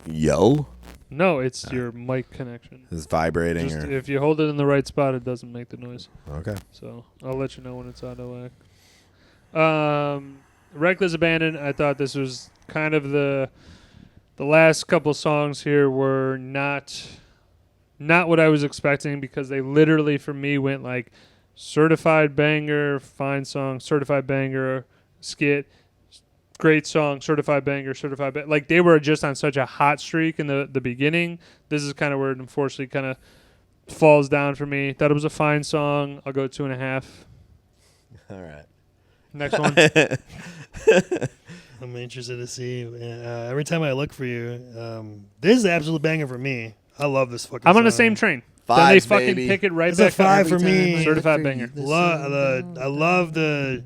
yell? No, it's your mic connection. It's vibrating. Just Or if you hold it in the right spot, it doesn't make the noise. okay. So I'll let you know when it's out of whack. Reckless Abandon. I thought this was kind of the last couple songs here were not what I was expecting because they literally for me went like certified banger, fine song, certified banger, skit, great song, certified banger, like they were just on such a hot streak in the beginning. This is kind of where it unfortunately kind of falls down for me. Thought it was a fine song. I'll go 2.5. All right. Next one. I'm interested to see. Every time I look for you, this is an absolute banger for me. I love this fucking I'm on the song. same train. Then they Fives, fucking baby. pick it right It's a back 5 up. for me. Certified banger. I love the.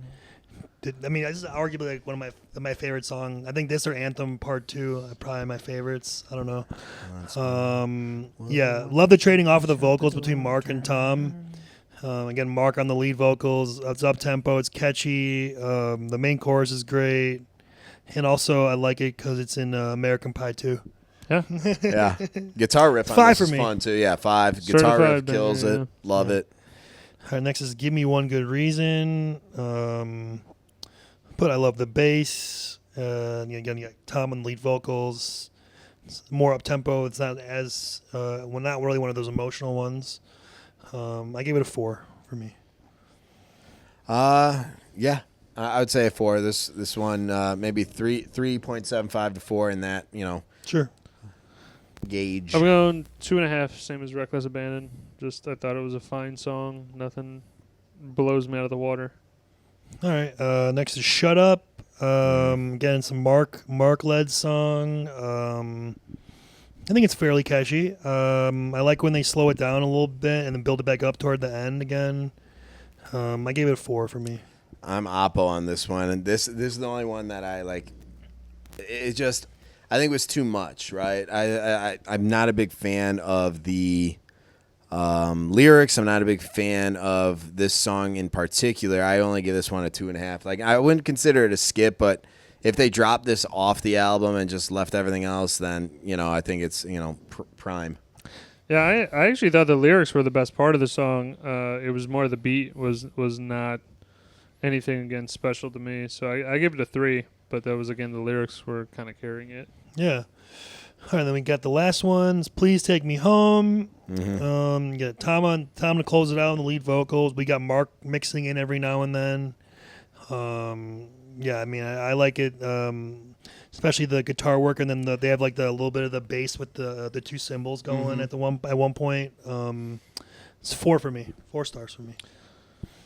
I mean, this is arguably like one of my favorite songs. I think this or Anthem Part 2 are probably my favorites. I don't know. Yeah, love the trading off of the vocals between Mark and Tom. Again, Mark on the lead vocals. It's up tempo. It's catchy. The main chorus is great, and also I like it because it's in American Pie 2. Yeah. Yeah. Guitar riff on 5 this for is me. fun too. Yeah, 5. Guitar Certified riff kills banger, it. Love it. All right, next is Give Me One Good Reason. But I love the bass. Again, you got Tom on lead vocals. It's more up tempo. It's not as not really one of those emotional ones. I gave it a 4 for me. Yeah. I would say a 4. This one maybe 3.75 to 4 in that, Sure. gauge. I'm going 2.5, same as Reckless Abandon. Just I thought it was a fine song. Nothing blows me out of the water. All right. Next is Shut Up. Again, some Mark-led song. I think it's fairly catchy. I like when they slow it down a little bit and then build it back up toward the end again. I gave it a 4 for me. I'm oppo on this one, and this is the only one that I like. It just, I think it was too much, right? I'm not a big fan of the lyrics. I'm not a big fan of this song in particular. I only give this one a 2.5. Like I wouldn't consider it a skip, but if they dropped this off the album and just left everything else, then I think it's prime. Yeah, I actually thought the lyrics were the best part of the song. It was more the beat was not anything again special to me. So I give it a 3, but that was again the lyrics were kind of carrying it. Yeah. All right, then we got the last ones. Please Take Me Home. Mm-hmm. You got Tom to close it out on the lead vocals. We got Mark mixing in every now and then. Yeah, I mean, I like it, especially the guitar work, and then they have like the little bit of the bass with the two cymbals going at one point. It's 4 for me. 4 stars for me.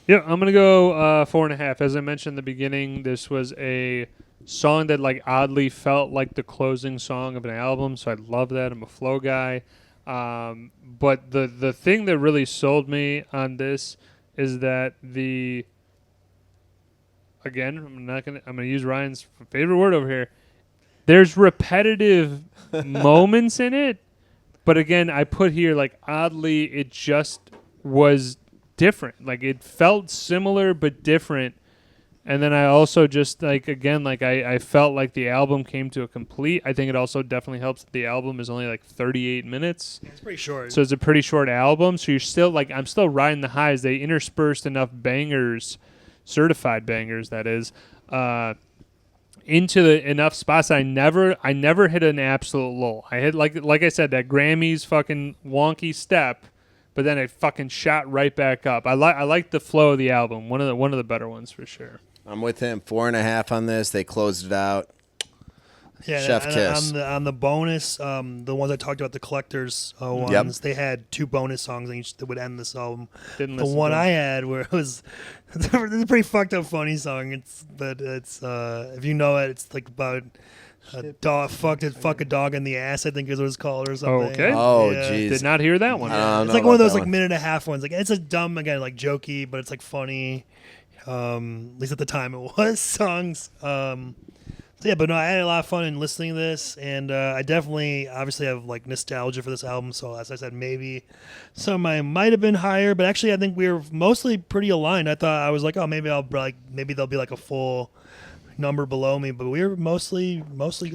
Yeah, I'm gonna go 4.5. As I mentioned in the beginning, this was a song that like oddly felt like the closing song of an album, so I love that. I'm a flow guy. But the thing that really sold me on this is that I'm gonna use Ryan's favorite word over here. There's repetitive moments in it, but again, I put here like oddly it just was different. Like it felt similar but different. And then I also just like again like I felt like the album came to a complete. I think it also definitely helps that the album is only like 38 minutes. It's pretty short. So it's a pretty short album. So you're still like I'm still riding the highs. They interspersed enough bangers, certified bangers that is, into the enough spots. I never hit an absolute lull. I hit like I said that Grammys fucking wonky step, but then it fucking shot right back up. I like the flow of the album. One of the better ones for sure. I'm with him. 4.5 on this. They closed it out. Yeah, Chef kiss. On the bonus, the ones I talked about, the collectors ones, they had 2 bonus songs on each that would end this album. The one I had where it was it's a pretty fucked up funny song. It's if you know it, it's like about a dog fuck a dog in the ass, I think is what it's called or something. Okay. Oh, Yeah. jeez. Did not hear that one. Yeah, it's like one of those like minute and a half ones. Like it's a dumb again, like jokey, but it's like funny. At least at the time it was songs. Yeah, but no, I had a lot of fun in listening to this, and I definitely, obviously, have like nostalgia for this album. So, as I said, maybe some I might have been higher, but actually, I think we were mostly pretty aligned. I thought I was like, oh, maybe there'll be like a full number below me, but we were mostly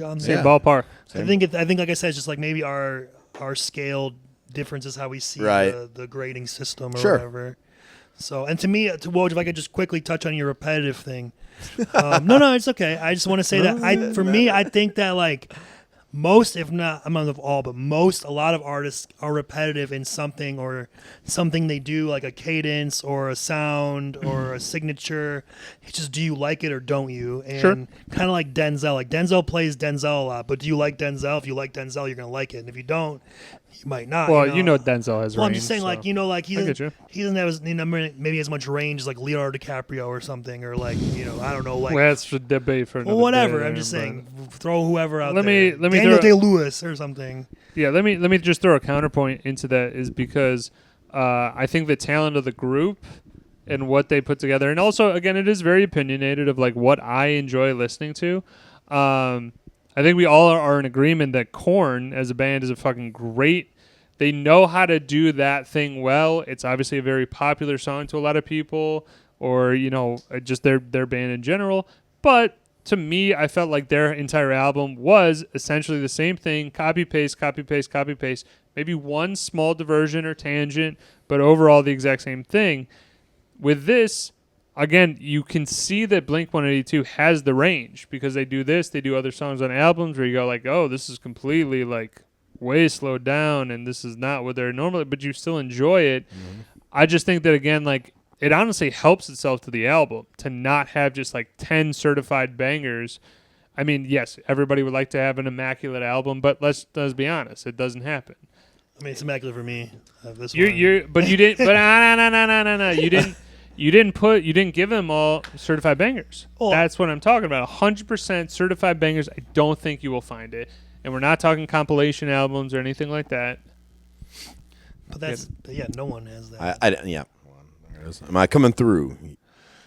on Same there. ballpark. I think, like I said, it's just like maybe our scale difference is how we see Right. the grading system or Sure. whatever. So, and to me, to Woj, if I could just quickly touch on your repetitive thing. No, it's okay. I just want to say that I think that like most, if not, I'm not of all, but most, a lot of artists are repetitive in something or something they do, like a cadence or a sound or a signature. It's just, do you like it or don't you? And Sure. kind of like Denzel. Like Denzel plays Denzel a lot, but do you like Denzel? If you like Denzel, you're gonna like it, and if you don't, you might not. Well, Denzel has range. Well, I'm just saying, so. like, like he I get doesn't, you. he doesn't have maybe as much range as like Leonardo DiCaprio or something, or like I don't know, like Well, that's for debate for another well, whatever. day I'm there, just but- saying, throw whoever out Let there. me Daniel throw- Day-Lewis or something. Yeah, let me just throw a counterpoint into that is because I think the talent of the group and what they put together, and also again, it is very opinionated of like what I enjoy listening to. I think we all are in agreement that Korn as a band is a fucking great. They know how to do that thing well. It's obviously a very popular song to a lot of people, or just their band in general. But to me, I felt like their entire album was essentially the same thing, copy paste, copy paste, copy paste. Maybe one small diversion or tangent, but overall the exact same thing. With this, again, you can see that Blink-182 has the range because they do this, they do other songs on albums where you go like, oh, this is completely like way slowed down and this is not what they're normally, but you still enjoy it. Mm-hmm. I just think that, again, like, it honestly helps itself to the album to not have just like 10 certified bangers. I mean, yes, everybody would like to have an immaculate album, but let's be honest, it doesn't happen. I mean, it's immaculate for me. This But you didn't. But no. You didn't give them all certified bangers. Well, That's what I'm talking about. 100% certified bangers. I don't think you will find it, and we're not talking compilation albums or anything like that. But no one has that. Yeah. There it is. Am I coming through?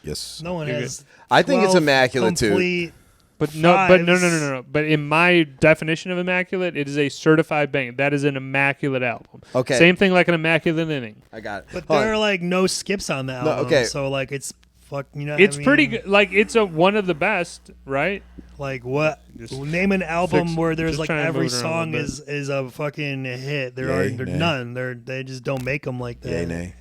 Yes. No one You're has. I think it's 12 immaculate too. complete But no. fives. But in my definition of immaculate, it is a certified banger. That is an immaculate album. Okay. Same thing like an immaculate inning. I got it. But Hold there on. are like no skips on the album. okay. So like it's fuck. It's pretty good. Like it's one of the best, right? Like what? Just Name an album fix- where there's just like trying to every move it around a song little is a fucking hit. There Yay, are nay. none. They just don't make them like that. Yay, nay.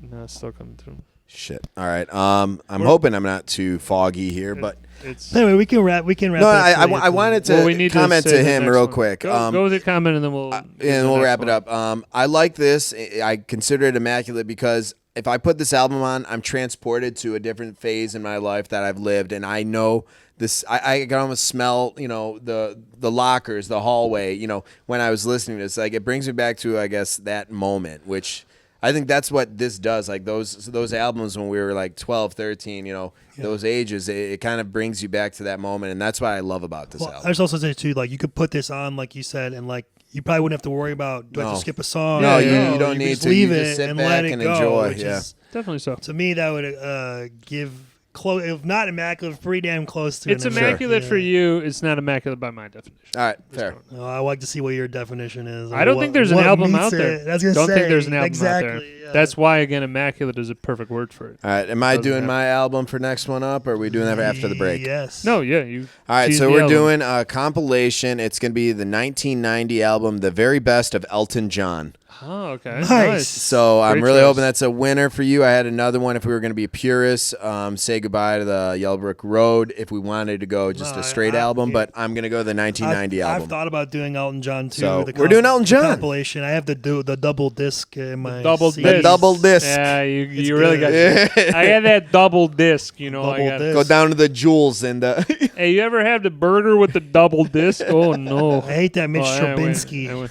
No, it's still coming through. Shit. All right. I'm hoping I'm not too foggy here, but It's Anyway, we can wrap. We can wrap. no, it up I wanted to Well, we need to comment say to the him next real one. quick. Go with your comment and then we'll and we'll wrap it up. I like this. I consider it immaculate because if I put this album on, I'm transported to a different phase in my life that I've lived, and I know this. I can almost smell, the lockers, the hallway. When I was listening to this, like it brings me back to, I guess, that moment, which I think that's what this does. Like those albums when we were like 12, 13, those ages, it kind of brings you back to that moment, and that's what I love about this Well, I album. just also say too, like you could put this on, like you said, and like you probably wouldn't have to worry about do I have No. to skip a song? No, you No, don't could need just to. leave You it just sit and back let it and go, enjoy, which yeah. is, definitely so. to me, that would give close, if not immaculate, pretty damn close to. It's an immaculate yeah. for you. It's not immaculate by my definition. All right, fair. Well, I like to see what your definition is. I don't think there's an what album meets out there. it. I was gonna Don't say, think there's an album exactly, out there. yeah. That's why, again, immaculate is a perfect word for it. All right, am I Doesn't doing have- my album for next one up, or are we doing that after the break? Yes. No, yeah, you. All right, tease so the we're album. doing a compilation. It's going to be the 1990 album, The Very Best of Elton John. Oh, okay. Nice. So I'm Great really choice. hoping that's a winner for you. I had another one if we were going to be purists, say goodbye to the Yellow Brick Road if we wanted to go just No, a straight I- album, yeah. but I'm going to go the 1990 I've album. thought about doing Elton John too. So, the we're doing Elton the John. compilation. I have to do the double disc in my double CDs. disc. The double disc. Yeah, you It's really good. got. I had that double disc. I Double got. disc. Go down to the Jewels and Hey, you ever have the burger with the double disc? Oh no. I hate that Mitch Oh, Trubinsky.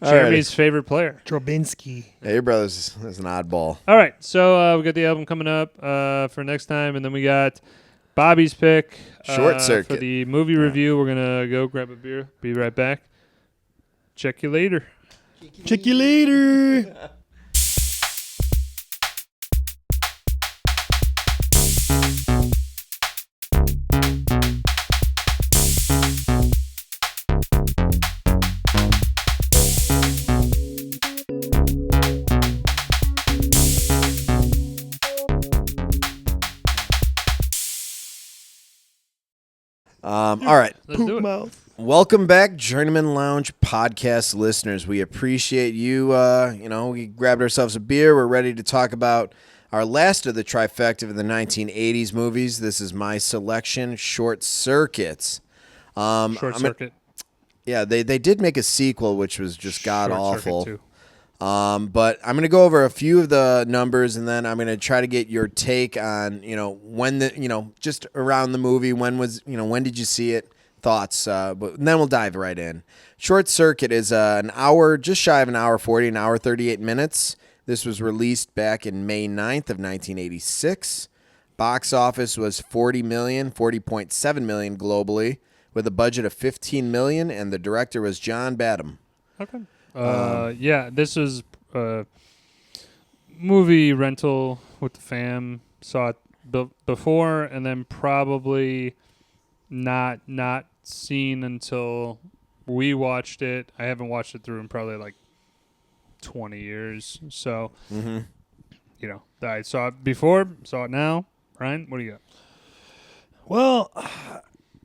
Jeremy's favorite player. Trubinsky. Hey, your brother's is an oddball. All right, so we got the album coming up for next time, and then we got Bobby's pick. Short for circuit. the movie review. We're gonna go grab a beer. Be right back. Check you later. Check you later. All right. Let's do it. Mouth. Welcome back, Journeymen Lounge podcast listeners. We appreciate you. We grabbed ourselves a beer. We're ready to talk about our last of the trifecta of the 1980s movies. This is my selection, Short Circuits. Short Circuit. Yeah, they did make a sequel, which was just god Short awful. Circuit 2. But I'm going to go over a few of the numbers, and then I'm going to try to get your take on, when just around the movie. When did you see it? Thoughts. But then we'll dive right in. Short Circuit is an hour, just shy of an hour 40, an hour 38 minutes. This was released back in May 9th of 1986. Box office was $40.7 million globally, with a budget of $15 million, and the director was John Badham. Okay. This was movie rental with the fam. Saw it before, and then probably not seen until we watched it. I haven't watched it through in probably like 20 years. So, I saw it before, saw it now. Ryan, what do you got? Well,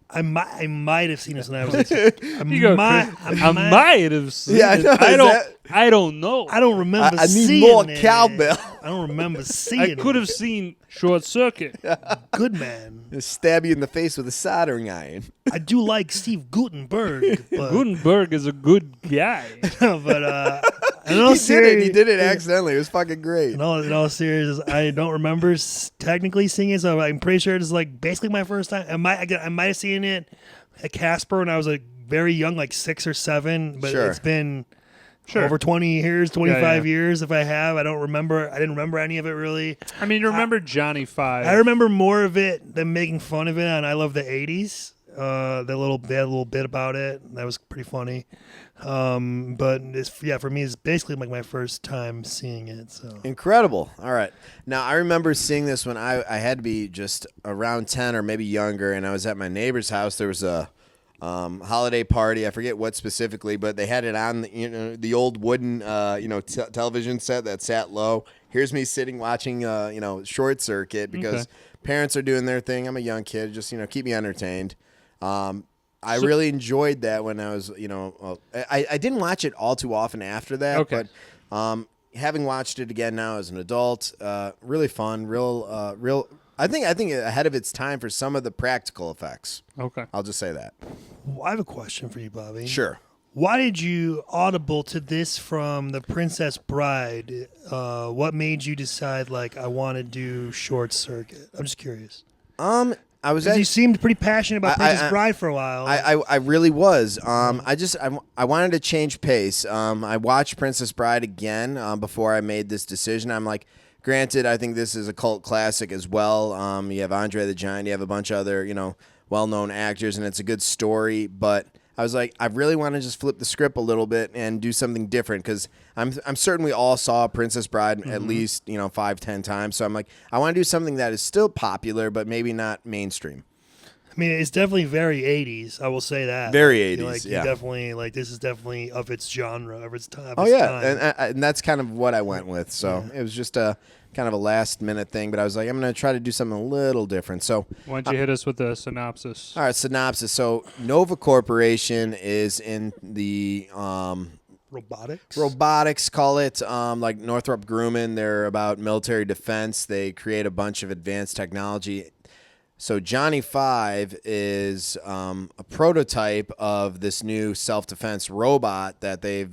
I might have seen this when I was a kid. I might have seen Yeah, I it. know. I don't know. I don't remember I seeing need more it. cowbell. I don't remember seeing I it. could have seen Short Circuit. Good man. Just stab you in the face with a soldering iron. I do like Steve Guttenberg. But, Gutenberg is a good guy. but in all He did it accidentally. It was fucking great. In all seriousness, I don't remember technically seeing it, so I'm pretty sure it's like basically my first time. I might have seen it at Casper when I was like very young, like 6 or 7, but Sure. it's been Sure. over 20 years, 25 Yeah. years. If I have, I didn't remember any of it really. I mean, you remember Johnny Five. I remember more of it than making fun of it on I Love the 80s. They had a little bit about it. That was pretty funny. But for me, it's basically like my first time seeing it. So Incredible. All right. Now, I remember seeing this when I had to be just around 10 or maybe younger, and I was at my neighbor's house. There was a holiday party. I forget what specifically, but they had it on the old wooden television set that sat low. Here's me sitting watching Short Circuit because parents are doing their thing. I'm a young kid, just keep me entertained. I really enjoyed that when I was I didn't watch it all too often after that, but having watched it again now as an adult, really fun, real. I think ahead of its time for some of the practical effects. Okay. I'll just say that. I have a question for you, Bobby. Sure. Why did you audible to this from The Princess Bride? What made you decide I want to do Short Circuit? I'm just curious. I was You seemed pretty passionate about Princess Bride for a while. I really was. I wanted to change pace. I watched Princess Bride again before I made this decision. I'm like, granted, I think this is a cult classic as well. You have Andre the Giant, you have a bunch of other well-known actors, and it's a good story. But I was like, I really want to just flip the script a little bit and do something different because I'm certain we all saw Princess Bride at least 5-10 times. So I'm like, I want to do something that is still popular but maybe not mainstream. I mean, it's definitely very 80s. I will say that. Very 80s, You yeah. definitely this is definitely of its genre, of its time. Oh yeah, and that's kind of what I went with. So it was just a kind of a last minute thing, but I was like, I'm going to try to do something a little different. So Why don't you hit us with the synopsis? all right, synopsis. So Nova Corporation is in the robotics, call it, like Northrop Grumman. They're about military defense. They create a bunch of advanced technology. So Johnny Five is a prototype of this new self-defense robot that they've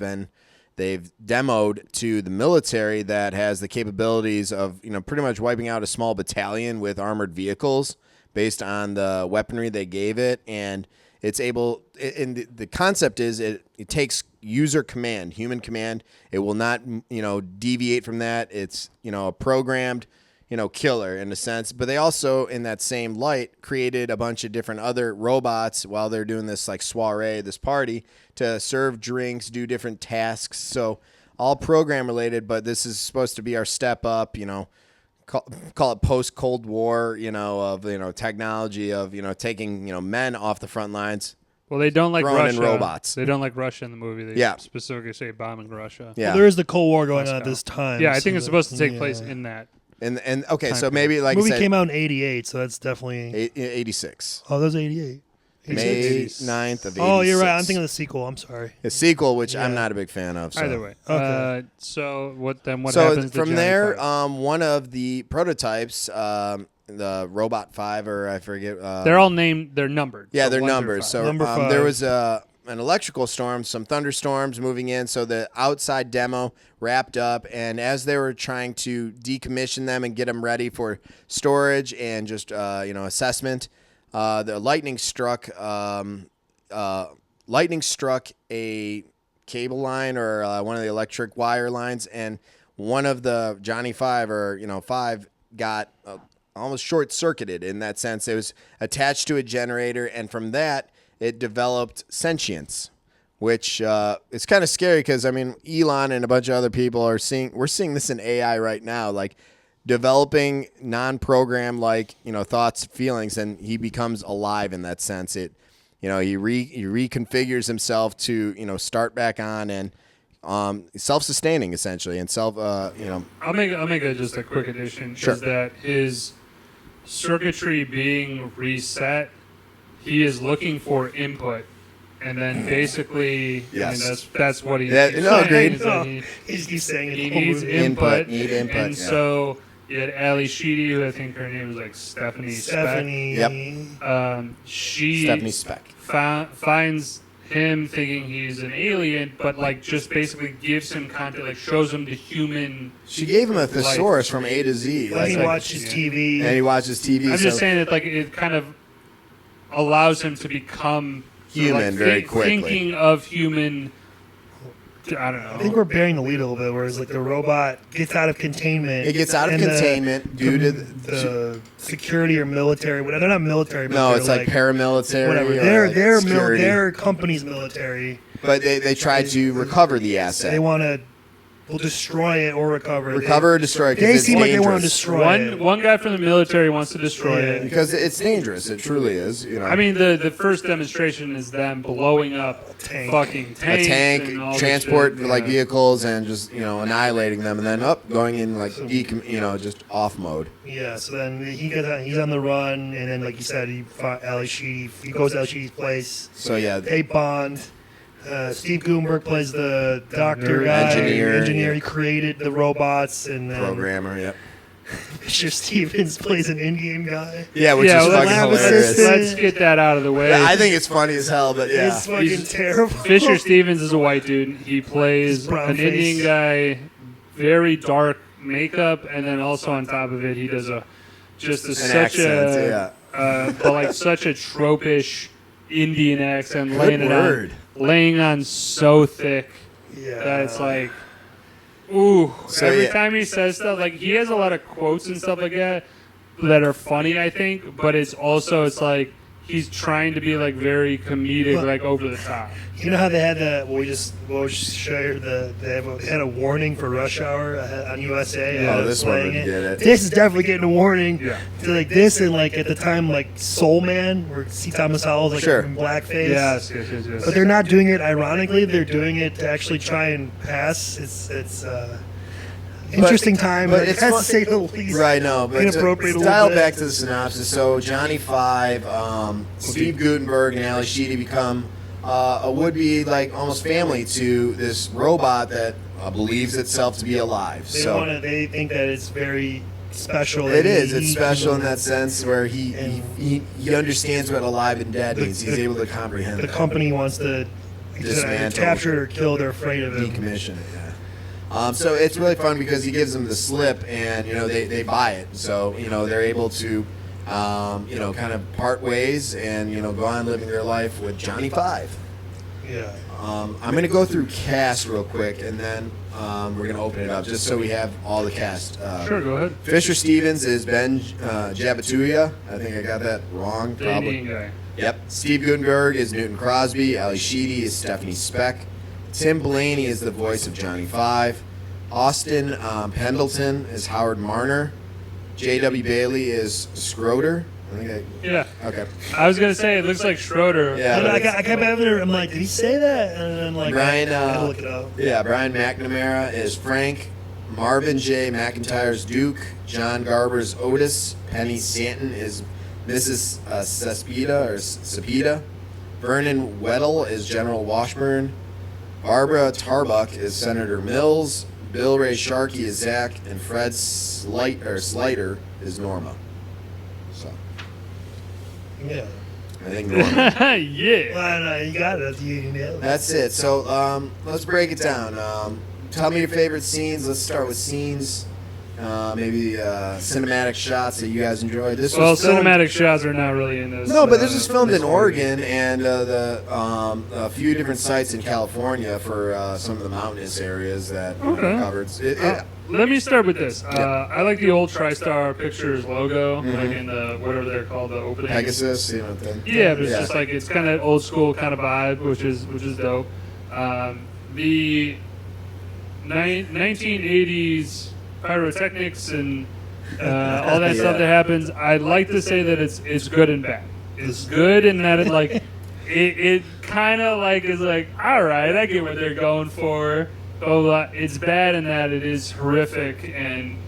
demoed to the military that has the capabilities of pretty much wiping out a small battalion with armored vehicles based on the weaponry they gave it. And it's able, and the concept is it takes user command, human command. It will not deviate from that. It's a programmed killer in a sense. But they also, in that same light, created a bunch of different other robots while they're doing this soiree, this party, to serve drinks, do different tasks. So all program related, but this is supposed to be our step up, call it post Cold War, of technology of taking men off the front lines. Well, they don't like Throwing Russia. in robots. They don't like Russia in the movie. They specifically say bombing Russia. Yeah. Well, there is the Cold War going on at this time. Yeah, I think it's so supposed to take place in that. And okay, so Time maybe the like movie I said, came out in 88, so that's definitely 86. Oh, that was 88. May 9th of 86. Oh, you're right. I'm thinking of the sequel. I'm sorry. A sequel, which I'm Yeah. not a big fan of. So. Either way. Okay. So what So happens to from Johnny there, Five? one of the prototypes, the Robot 5, or I forget. They're all named. They're numbered. Yeah, so they're 1 through numbers. 5. So Number there 5. was an electrical storm, some thunderstorms moving in. So the outside demo wrapped up, and as they were trying to decommission them and get them ready for storage and just assessment, the lightning struck a cable line or one of the electric wire lines, and one of the Johnny 5 5 got almost short-circuited in that sense. It was attached to a generator, and from that, it developed sentience, which is kind of scary because, I mean, Elon and a bunch of other people we're seeing this in AI right now, like developing non-program thoughts, feelings, and he becomes alive in that sense. He reconfigures himself to, start back on and self-sustaining essentially, and I'll make just a quick addition. Sure. Is that his circuitry being reset? He is looking for input, and then basically, Yes. I mean, that's what he's Yeah, saying. no, agreed. Is that He's saying it he the whole needs movie. input, Need input, and yeah. so you had Ali Sheedy, who I think her name was like Stephanie. Stephanie. Yep. She Stephanie Speck. finds him thinking he's an alien, but just basically gives him content, shows him the human. She gave him a thesaurus from A to Z. Like he like- watches TV. and he watches TV. I'm just saying that it kind of allows him to become Human very quickly. thinking of human. I don't know. I think we're bearing the lead a little bit, whereas the robot gets out of containment. It gets out of and containment due to the security or military. Whatever. They're not military. But no, they're it's like paramilitary. whatever. Or security. Their company's military. But they try to recover the asset. They want to destroy it or recover it. Recover or destroy it They because seem it's like they want to dangerous. destroy it. One guy from the military wants to destroy Yeah. it. Because it's dangerous. It truly is. I mean, the first demonstration is them blowing up tank. fucking a tanks tank, and all this transport shit. like Yeah. vehicles, and just annihilating them, and then going in just off mode. Yeah, so then he's on the run, and then like you said, he goes to Ali Sheedy's place. So yeah, They bond. Steve Gutenberg plays the doctor guy, Engineer. He created the robots, and then programmer. Yep. Mr. Stevens plays an Indian guy. Yeah, which Yeah, is let's- fucking lab hilarious. assistant. Let's get that out of the way. I think it's funny as hell, but yeah. It's fucking He's- terrible. Fisher Stevens is a white dude. He plays His brown an face. Indian guy, very dark makeup, and then also on top of it, he does such a tropish Indian accent, Good laying on so thick Yeah, that it's like, ooh. So, every yeah. time he says stuff, he has a lot of quotes and stuff like that are funny, I think, but it's like he's trying to be very comedic, over the top. you know how they had that? We just shared they had a warning for Rush Hour on USA. Yeah. Oh, this one playing would get it. This is definitely getting a warning. Yeah. To this and at the time Soul Man, where C. Thomas Howell's Sure. in blackface. Yes. But they're not doing it ironically. They're doing it to actually try and pass. It's interesting time. but But it's it has fun- to say the least. Right, no, but Inappropriate a to little dial bit. back to the synopsis. So Johnny 5, Steve Gutenberg and Ali Sheedy become a would-be almost family to this robot that believes itself to be alive. They think that it's very special. It and is. It's he- special in that sense where he understands what alive and dead means. He's able to comprehend The that. company wants to Dismantle. capture it or kill. They're afraid of him. Decommission it, yeah. So it's really fun because he gives them the slip, and they buy it. So they're able to kind of part ways and go on living their life with Johnny 5. Yeah. I'm going to go through cast real quick, and then we're going to open it up just so we have all the cast. Sure, go ahead. Fisher Stevens is Ben Jabatuya. I think I got that wrong, The probably. Indian guy. Yep. Steve Gutenberg is Newton Crosby. Ali Sheedy is Stephanie Speck. Tim Blaney is the voice of Johnny 5. Austin Pendleton is Howard Marner. J.W. Bailey is Schroeder. Yeah. Okay. I was gonna say it looks like Schroeder. Yeah. And but I kept having her. I'm like, did he say that? And then Brian, I had to look it up. Yeah, Brian McNamara is Frank. Marvin J. McIntyre's Duke. John Garber's Otis. Penny Stanton is Mrs. Cepeda or Cepeda. Vernon Weddle is General Washburn. Barbara Tarbuck is Senator Mills. Bill Ray Sharkey is Zach, and Fred Sliter is Norma. So Yeah. I think Norma. Yeah. Well, no, you got it. You nailed it. That's it. So let's break it down. Tell me your favorite scenes. Let's start with scenes. Maybe cinematic shots that you guys enjoyed. This Well, was filmed, cinematic shots are not really in this. No, but this was filmed this in Oregon and a few different sites in California for some of the mountainous areas that covered. Let me start with this. I like the old TriStar Pictures logo, like in the whatever they're called, the opening. Pegasus, you know, thing. Yeah, but it's just like it's kind of old school kind of vibe, which is dope. The 1980s pyrotechnics and all that stuff that happens. I'd like to say that it's good and bad. It's good in that it kind of like is like, all right, I get what they're going for. But it's bad in that it is horrific, and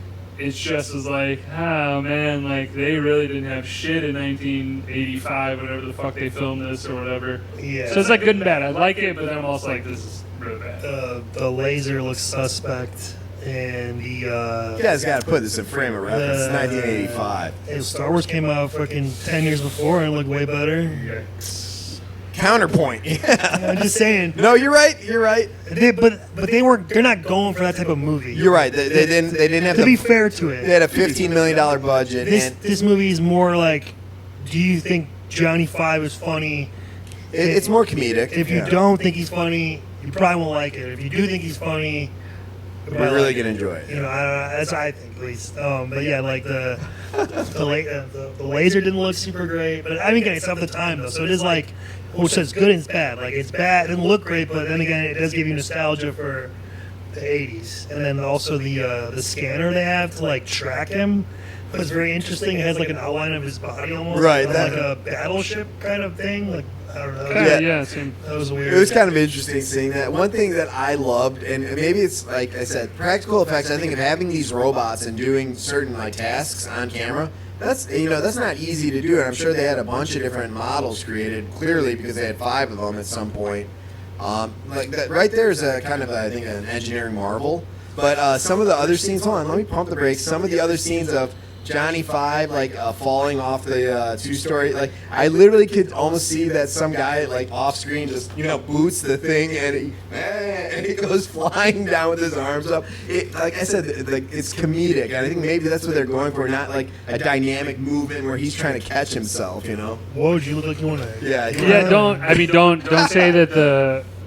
it's just as like, oh man, like they really didn't have shit in 1985, whatever the fuck they filmed this or whatever. Yeah. So it's like good and bad. I like it, but then I'm also like, this is really bad. The laser looks suspect, and the You guys got to put this in frame of reference. It's 1985. and Star Wars came out fucking 10 years before and looked way better. Counterpoint. Yeah. I'm just saying. No, you're right. You're right. But they're not going for that type of movie. You're right. They didn't have To be fair to They it, had a $15 million budget. this movie is more like, do you think Johnny Five is funny? It's more comedic. If you don't think he's funny, you probably won't like it. If you do think he's funny, We're really gonna enjoy it. You know, that's what I think, at least. But yeah, like the laser didn't look super great, but I mean, again, it's of the time though, so it is like, which is good and it's bad. Like it's bad, it didn't look great, but then again, it does give you nostalgia for the '80s, and then also the scanner they have to like track him. It was very interesting. It has like an outline of his body almost, Right, like a battleship kind of thing. Like I don't know. Yeah, same. That was weird. It was kind of interesting seeing that. One thing that I loved, and maybe it's like I said, practical effects. I think of having these robots and doing certain like tasks on camera. That's not easy to do, and I'm sure they had a bunch of different models created. Clearly, because they had 5 of them at some point. Like that right there is a kind of I think an engineering marvel. But some of the other scenes. Hold on, let me pump the brakes. Some of the other scenes of Johnny Five like falling off the 2-story, like I literally could almost see that some guy like off screen just boots the thing and he goes flying down with his arms up. Like I said, like it's comedic, and I think maybe that's what they're going for, not like a dynamic movement where he's trying to catch himself. Whoa, would you look like you want to? Yeah. Don't say that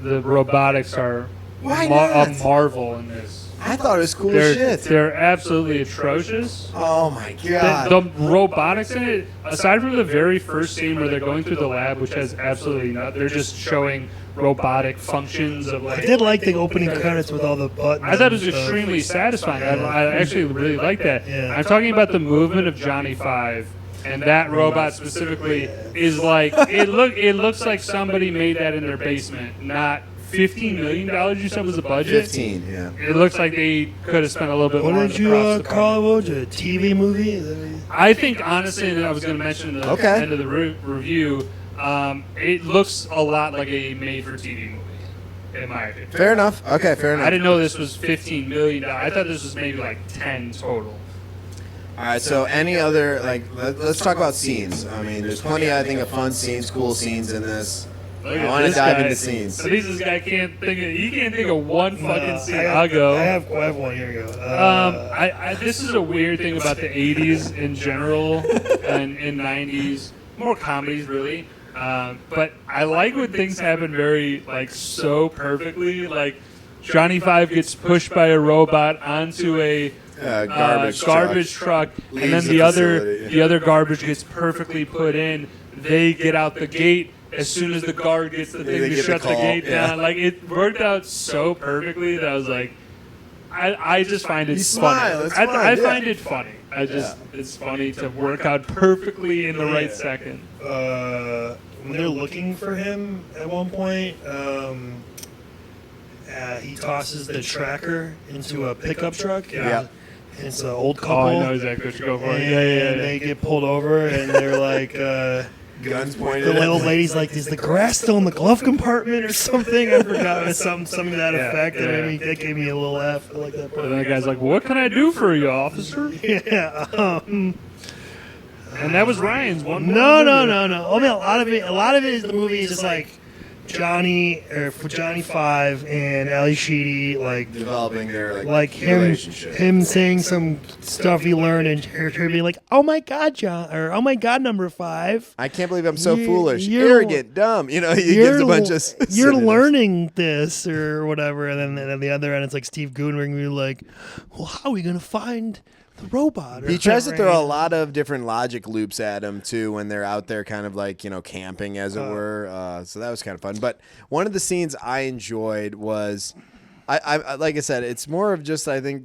the robotics are Why a not? marvel in this. I thought it was cool as shit. They're absolutely atrocious. Oh my god. The robotics in it, aside from the very first scene where they're going through the lab, which has absolutely nothing, they're just showing robotic functions of like. I did like the opening credits with all the buttons. I thought it was and stuff. extremely satisfying. I actually really like that. Yeah. I'm talking about the movement of Johnny Five, and that robot specifically is like it looks like somebody made that in their basement, not $15 million you said was the budget? 15, yeah. It looks like they could have spent a little bit What more. did you call it? What was it? A TV movie? Is that I think, honestly, and I was going to mention at the end of the review, it looks a lot like a made-for-TV movie, in my opinion. Fair enough. Okay, fair enough. I didn't know this was $15 million. I thought this was maybe like 10 total. All right, so any other, like, let's talk about scenes. I mean, there's plenty, I think, of fun scenes, cool scenes in this. I want to dive into scenes. At least this guy can't think of one fucking scene. I'll go. I have one. Here you go. This is a weird thing about the 80s in general and in 90s. More comedies, really. But I like when things happen very, like, so perfectly. Like, Johnny Five gets pushed by a robot onto a garbage truck, and then the other garbage gets perfectly put in. They get out the gate. As soon as the guard gets the thing to shut the gate down, like it worked out so perfectly that I was like, I just find it funny. I find it funny. It's funny to work out perfectly in the right second. When they're looking for him at one point, he tosses the tracker into a pickup truck. Yeah. And it's an old couple. Oh, I know exactly what you're going for. And they get pulled over, and they're like, Guns pointed. The at old him. lady's like, "Is the grass still in the glove compartment or something?" I forgot. It was something to that Yeah, effect. yeah. That gave me a little laugh. I like that part. And then the guy's like, "What can I do for you, officer?" Yeah. And that was Ryan's one. No. I mean, a lot of it is the movie is just like Johnny 5 and Ali Sheedy like Developing their like relationship. him saying some stuff he learned and her being like, "Oh my God, John," or "Oh my God, number 5. I can't believe I'm so You- foolish, you're- arrogant, dumb. He gives a bunch of. You're synonyms. learning this or whatever, and then the other end it's like Steve Guttenberg being like, "Well, how are we gonna find the robot?" Or He tries to whatever, throw a and- lot of different logic loops at him too when they're out there, kind of like camping, as it were. So that was kind of fun. But one of the scenes I enjoyed was, I like I said, it's more of just, I think,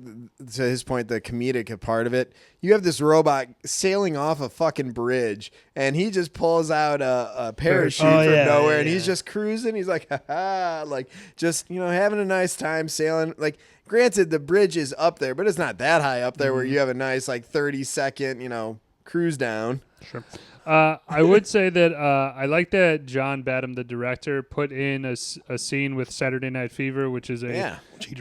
to his point, the comedic part of it. You have this robot sailing off a fucking bridge, and he just pulls out a parachute Oh, from yeah, nowhere, yeah, and he's yeah. just cruising. He's like, ha ha, like just having a nice time sailing. Like, granted, the bridge is up there, but it's not that high up there where you have a nice 30-second cruise down. Sure. I would say that I like that John Badham, the director, put in a scene with Saturday Night Fever, which is a Yeah,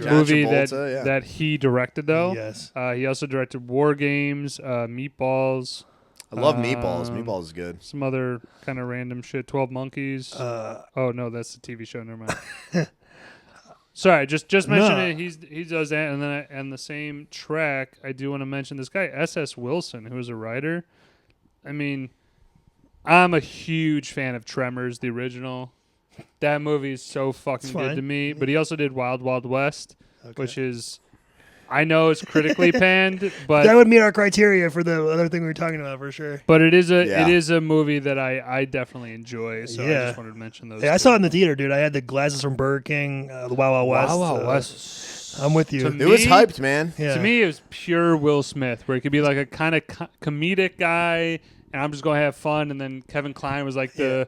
movie John Travolta, yeah. that he directed, though. Yes. He also directed War Games, Meatballs, I love Meatballs. Um, Meatballs is good. some other kind of random shit. 12 Monkeys. Oh no, that's the TV show. Never mind. Sorry, just mention No. it. He does that, and then and the same track. I do want to mention this guy S.S. Wilson, who is a writer. I mean, I'm a huge fan of Tremors, the original. That movie is so fucking It's good fine. to me. But he also did Wild Wild West, Okay. which is, I know it's critically panned, but That would meet our criteria for the other thing we were talking about for sure. but it is Yeah. a movie that I definitely enjoy. So I Yeah. just wanted to mention those. Yeah, I two. saw it in the theater, dude. I had the glasses from Burger King, the Wild Wild West. Wow, wow, uh, West. I'm with you. To It was me- hyped, man. Yeah. To me, it was pure Will Smith, where he could be like a kind of comedic guy, and I'm just going to have fun. And then Kevin Kline was like the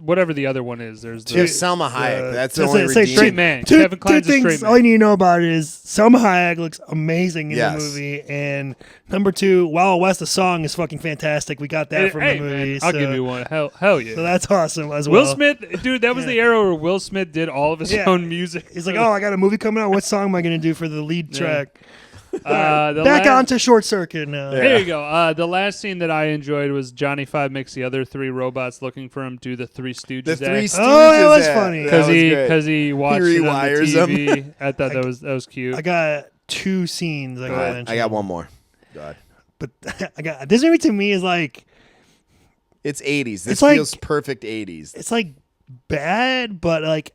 whatever the other one is. There's Just the Selma Hayek. That's the Just only say redeeming. straight man. Two Kevin Kline's a things. straight man. All you need to know about it is Selma Hayek looks amazing in Yes. the movie, and number 2, Wild Wild West. The song is fucking fantastic. We got that from Hey, the movie. man, I'll so, give you one. Hell yeah. So that's awesome as well. Will Smith, dude, that was the era where Will Smith did all of his Yeah. own music. He's like, "Oh, I got a movie coming out. What song am I going to do for the lead Yeah. track?" The Back last- onto Short Circuit now. Yeah. There you go. The last scene that I enjoyed was Johnny Five makes the other 3 robots looking for him do the Three Stooges The Three act. Stooges. Oh, that was act. funny. That was great. because he watched it on the rewires them. TV. I thought that was cute. I got 2 scenes. I All got right, mentioned. I got one more. God. But I got this movie to me is like It's 80s. This It's like- feels perfect 80s. it's like bad, but like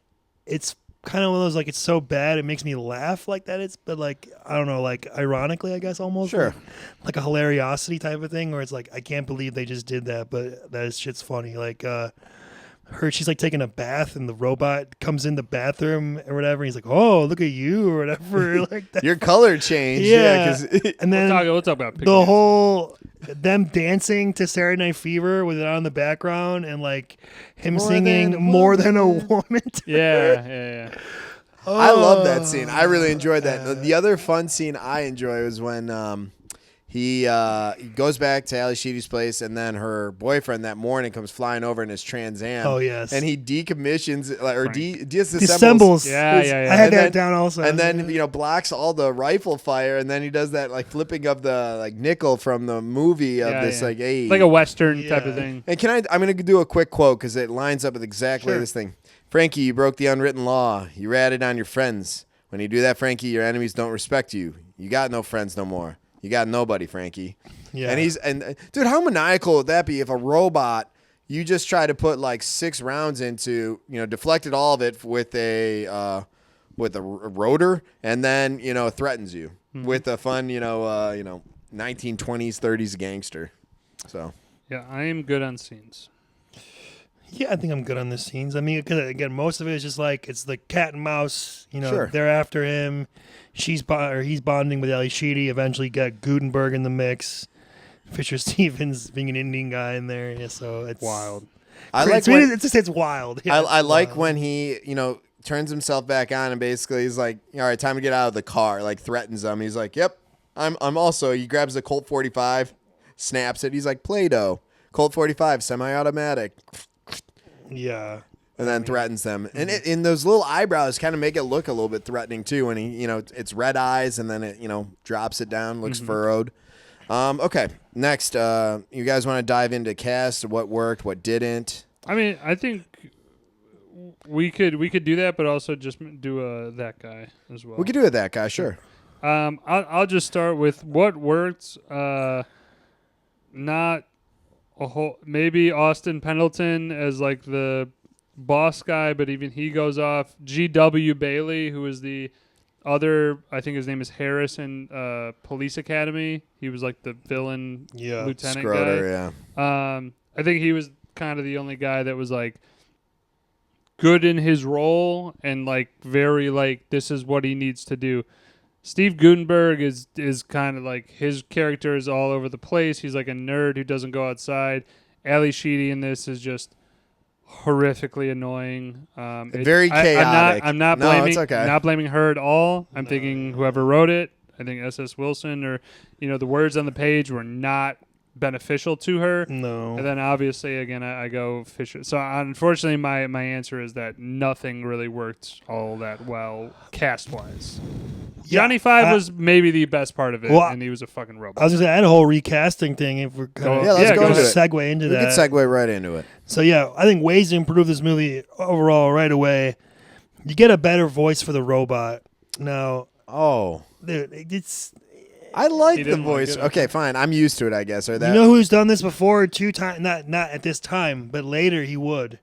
it's kind of one of those like it's so bad it makes me laugh like that. It's but like I don't know, like ironically, I guess almost Sure. like a hilariosity type of thing where it's like I can't believe they just did that, but that shit's funny. Like she's like taking a bath and the robot comes in the bathroom or whatever. And he's like, "Oh, look at you" or whatever, like that. Your color changed. Yeah. 'cause And then We'll talk about the Pickles. whole them dancing to Saturday Night Fever with it on the background and like him More singing than a "More Than a Woman." Yeah. I love that scene. I really enjoyed that. The other fun scene I enjoy was when he goes back to Ali Sheedy's place, and then her boyfriend that morning comes flying over in his Trans Am. Oh, yes. And he decommissions or Frank. Disassembles. Yeah. I had And that then- down also. And then blocks all the rifle fire, and then he does that like flipping of the like nickel from the movie of this like hey. Like a Western type of Yeah. thing. And I'm going to do a quick quote because it lines up with exactly Sure. this thing. Frankie, you broke the unwritten law. You ratted on your friends. When you do that, Frankie, your enemies don't respect you. You got no friends no more. You got nobody, Frankie. Yeah. And dude, how maniacal would that be if a robot you just try to put like 6 rounds into, deflected all of it with a rotor, and then threatens you with a fun 1920s 30s gangster. So Yeah, I am good on scenes. Yeah, I think I'm good on the scenes. I mean, because again, most of it is just like it's the cat and mouse. Sure. They're after him. He's bonding with Ali Sheedy. Eventually, got Gutenberg in the mix. Fisher Stevens being an Indian guy in there. Yeah, so it's Wild. I like It's, when, it's just it's wild. Yeah, I it's like wild. when he turns himself back on and basically he's like, all right, time to get out of the car. Like threatens them. He's like, yep, I'm also. He grabs the Colt 45, snaps it. He's like, Play-Doh. Colt 45, semi-automatic. Yeah. And then threatens them. And in those little eyebrows kind of make it look a little bit threatening, too. When he, it's red eyes, and then it, drops it down, looks furrowed. Okay, next. You guys want to dive into cast, what worked, what didn't? I mean, I think we could do that, but also just do that guy as well. We could do it that guy, sure. I'll just start with what worked. Not a whole. Maybe Austin Pendleton as like the boss guy, but even he goes off. G.W. Bailey, who is the other, I think his name is Harris in Police Academy. He was like the villain lieutenant Schroeder, guy. I think he was kind of the only guy that was like good in his role and like very like this is what he needs to do. Steve Guttenberg is kind of like his character is all over the place. He's like a nerd who doesn't go outside. Ali Sheedy in this is just horrifically annoying. Very chaotic. I'm not No, blaming. it's okay. Not blaming her at all. I'm thinking whoever wrote it. I think S.S. Wilson or the words on the page were not beneficial to her. No. And then obviously again I go Fisher. So unfortunately my answer is that nothing really worked all that well cast wise. Johnny Five was maybe the best part of it, and he was a fucking robot. I was gonna say I had a whole recasting thing. If we're let's go into it. Segue into We that. can segue right into it. So yeah, I think ways to improve this movie overall right away. You get a better voice for the robot. Now, dude, it's. I like He the didn't like voice. it. Okay, fine. I'm used to it, I guess. Or that. You know who's done this before? 2 times, not at this time, but later he would.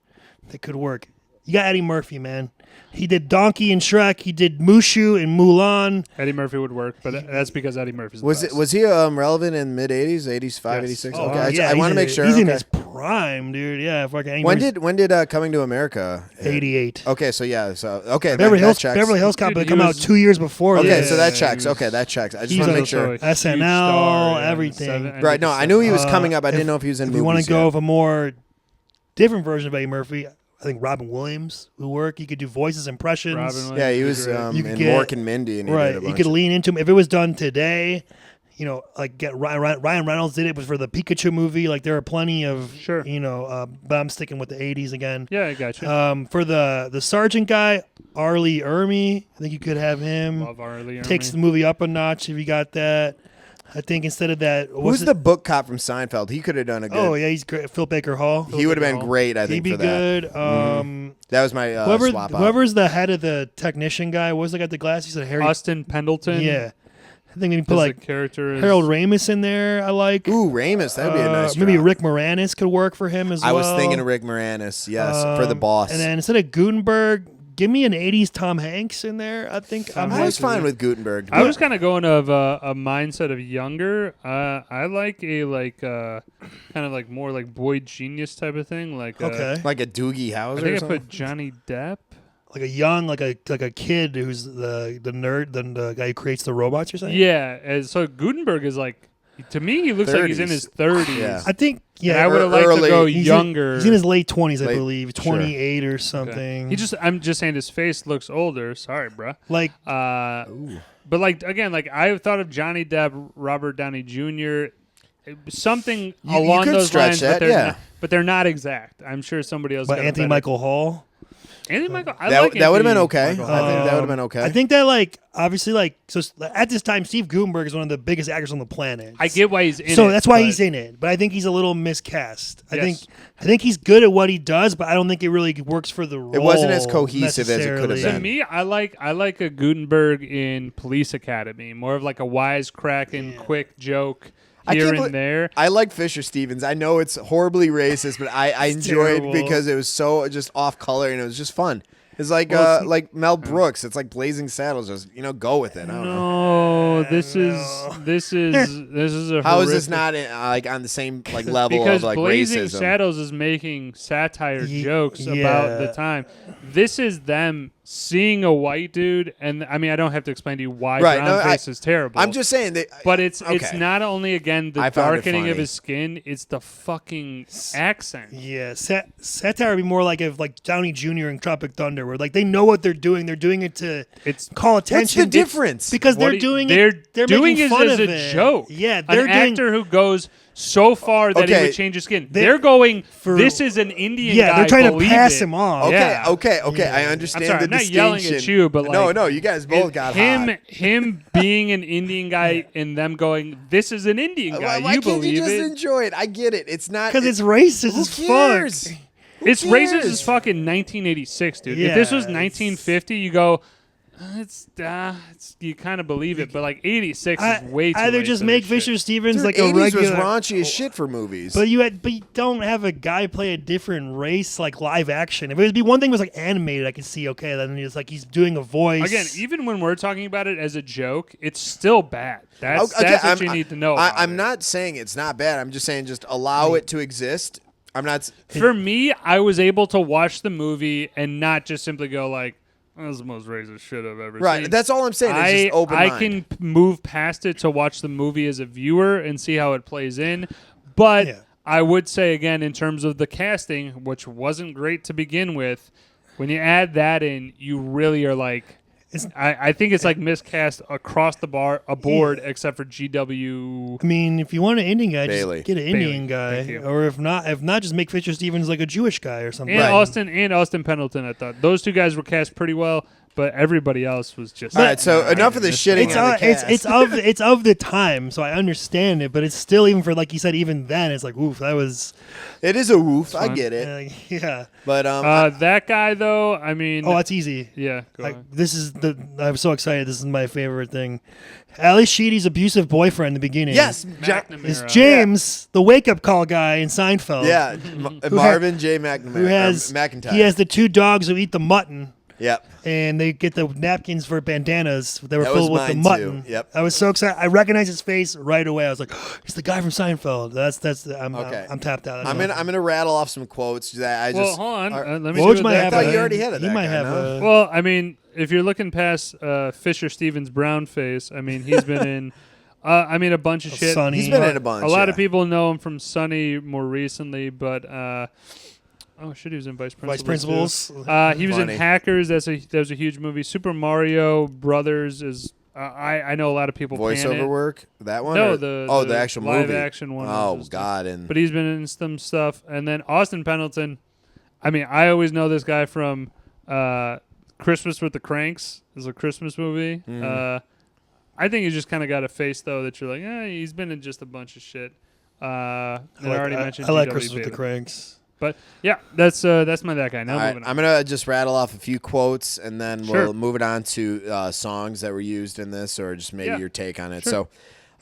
That could work. You got Eddie Murphy, man. He did Donkey in Shrek. He did Mushu in Mulan. Eddie Murphy would work, but that's because Eddie Murphy's the Was best. it? Was he relevant in mid '80s, 85, Yes. 86? Oh, Okay, yeah, I want to he's make sure. He's in Okay. his prime, dude. Yeah, fucking Eddie When Murphy's did Coming to America? hit? 88. Okay, so yeah, okay. Beverly that Hills checks. Beverly Hills Cop Dude, had he come out was- 2 years before. Okay, this. so that Yeah, checks. he was- Okay, that checks. I just He's want to also make sure. a huge SNL, star, everything. Right, no, I knew he was coming up. I didn't know if he was in If movies you want to go yet. with a more different version of Eddie Murphy, I think Robin Williams would work. He could do voices, impressions. Robin Yeah, he Williams was would be great. You could in get- Mork and Mindy, and he Right, did a you bunch could of- lean into him if it was done today. Like get Ryan Reynolds did it was for the Pikachu movie. Like there are plenty of Sure. but I'm sticking with the 80s again. Yeah, I got you. For the sergeant guy, Arlie Ermy, I think you could have him. Love Arlie. Takes the movie up a notch if you got that. I think instead of that, Who's the book cop from Seinfeld? He could have done a good. Oh yeah, he's great. Phil Baker Hall. he would have been great. I He'd think be for that. good. That was my swap out. Whoever's the head of the technician guy, what was the guy with the glasses? He said Harry. Austin Pendleton. Yeah, I think maybe put As like the character is Harold Ramis in there. I like. Ooh, Ramis. That'd be a nice. Maybe drop. Rick Moranis could work for him as I well. was thinking of Rick Moranis. Yes, for the boss. And then instead of Gutenberg, give me an '80s Tom Hanks in there. I think Tom I was Hanks fine with Gutenberg. I was kind of going of a mindset of younger. I like a kind of like more like boy genius type of thing. Like okay, like a Doogie Howser. I think or I something? put Johnny Depp. like a young, like a kid who's the nerd, the guy who creates the robots. You're saying? Yeah, and so Gutenberg is like to me he looks like he's in 30s. his 30s. Yeah. I think. And Yeah, I would have liked to early- go he's younger. he's in his late 20s, I Late- believe, sure. 28 or Okay. something. I'm just saying his face looks older. Sorry, bruh. like But like again, like I thought of Johnny Depp, Robert Downey Jr., something You along could those stretch lines, that, but they're yeah. not, but they're not exact. I'm sure somebody else. but got a Anthony better- Michael Hall. Anthony Michael. I That like that would have been Anthony okay. Michael I think Hall. that would have been okay. I think that like obviously like so at this time Steve Guttenberg is one of the biggest actors on the planet. I get why he's in it. so that's why but he's in it, but I think he's a little miscast. Yes. I think he's good at what he does, but I don't think it really works for the role. It wasn't as cohesive as it could have necessarily. To been. me, I like a Gutenberg in Police Academy, more of like a wisecracking, quick joke I here can't and believe- there. I like Fisher Stevens. I know it's horribly racist, but I enjoyed terrible. because it was so just off color and it was just fun. It's like Well, it's- like Mel Brooks. It's like Blazing Saddles. Just go with it. I don't know. No, this is a How is this horrific- not like on the same like level because of like Blazing racism? Shadows is making satire Ye- jokes yeah. about the time. This is them seeing a white dude, and I mean I don't have to explain to you why Right, brown no, face is terrible. I'm just saying that. But it's okay. not only again the I found it darkening of funny. his skin; it's the fucking accent. Yeah, satire would be more like if like Downey Jr. and Tropic Thunder, where like they know what they're doing. They're doing it to It's call What's attention. the difference? Because What they're doing they're it. They're doing making it fun as of a it. joke. Yeah, they're an doing. actor who goes so far that he Okay. would change his skin. They're going, this is an Indian guy. they're trying to believe pass it. him off. Okay, Yeah. okay. Yeah. I understand I'm sorry, the I'm not distinction. yelling at you, but like, no, you guys both got hot. him being an Indian guy and them going, this is an Indian guy. Why you can't believe you just it? enjoy it? I get it. It's not Because it's racist Who as cares? fuck. It's cares? racist as fucking 1986, dude. If this was Yeah, 1950, you go, it's you kind of believe it, but like 86 is way too Either late just for make this Fisher shit. Stevens Dude, like a 80s regular. was raunchy as shit for movies. But you don't have a guy play a different race like live action. If it would be one thing was like animated, I could see okay. Then it's like he's doing a voice. Again, even when we're talking about it as a joke, it's still bad. That's Okay, what you need to know. about I'm it. not saying it's not bad. I'm just saying just allow it to exist. I'm not. For me, I was able to watch the movie and not just simply go like, "That's the most racist shit I've ever Right. seen." That's all I'm saying. It's just open I mind. can move past it to watch the movie as a viewer and see how it plays in, but Yeah. I would say again in terms of the casting, which wasn't great to begin with, when you add that in, you really are like. I think it's like miscast across the board except for GW. I mean, if you want an Indian guy, Bailey. just get an Bailey. Indian Thank guy, you. or if not, just make Fisher Stevens like a Jewish guy or something. And Right. Austin Pendleton, I thought those two guys were cast pretty well, but everybody else was just. All right, so enough of the shitting It's on the cast. it's of the time, so I understand it, but it's still even for like you said, even then it's like oof, that was It is a woof. I fine. get it. yeah. But That guy though, I mean, Oh, that's easy. yeah. Go Like, on. this is I'm so excited. This is my favorite thing. Ali Sheedy's abusive boyfriend in the beginning. yes, McNamara. is James, the wake up call guy in Seinfeld. yeah, Marvin J. McNamara. Who has McIntyre? he has the two dogs who eat the mutton. Yep. And they get the napkins for bandanas that were That filled was with the mine, mutton. too. Yep. I was so excited. I recognized his face right away. I was like, he's the guy from Seinfeld. Okay. I'm tapped out. That's I'm gonna rattle off some quotes that I Well, just. hold on. Let me Woj do might that. have thought a, you already had it, He that might guy, have no? a. Well, I mean, if you're looking past Fisher Stevens' brown face, I mean, he's been in. A bunch of shit. Sunny. He's been in a bunch. A lot yeah. of people know him from Sunny more recently, but oh shit, he was in Vice Principals. Vice Principals. too. He was in Funny. Hackers. That was a huge movie. Super Mario Brothers is. I know a lot of people pan voiceover it. work. That one. No, or- the actual live movie. action one. Oh was just- God, and But he's been in some stuff, and then Austin Pendleton. I mean, I always know this guy from Christmas with the Cranks. Is a Christmas movie. I think he's just kind of got a face though that you're like, he's been in just a bunch of shit. I already mentioned. I like GW Christmas with the Bailey. Cranks. But yeah, that's my that guy. Now all right, moving on. I'm gonna just rattle off a few quotes, and then Sure. we'll move it on to songs that were used in this, or just maybe Yeah. your take on it. Sure. So.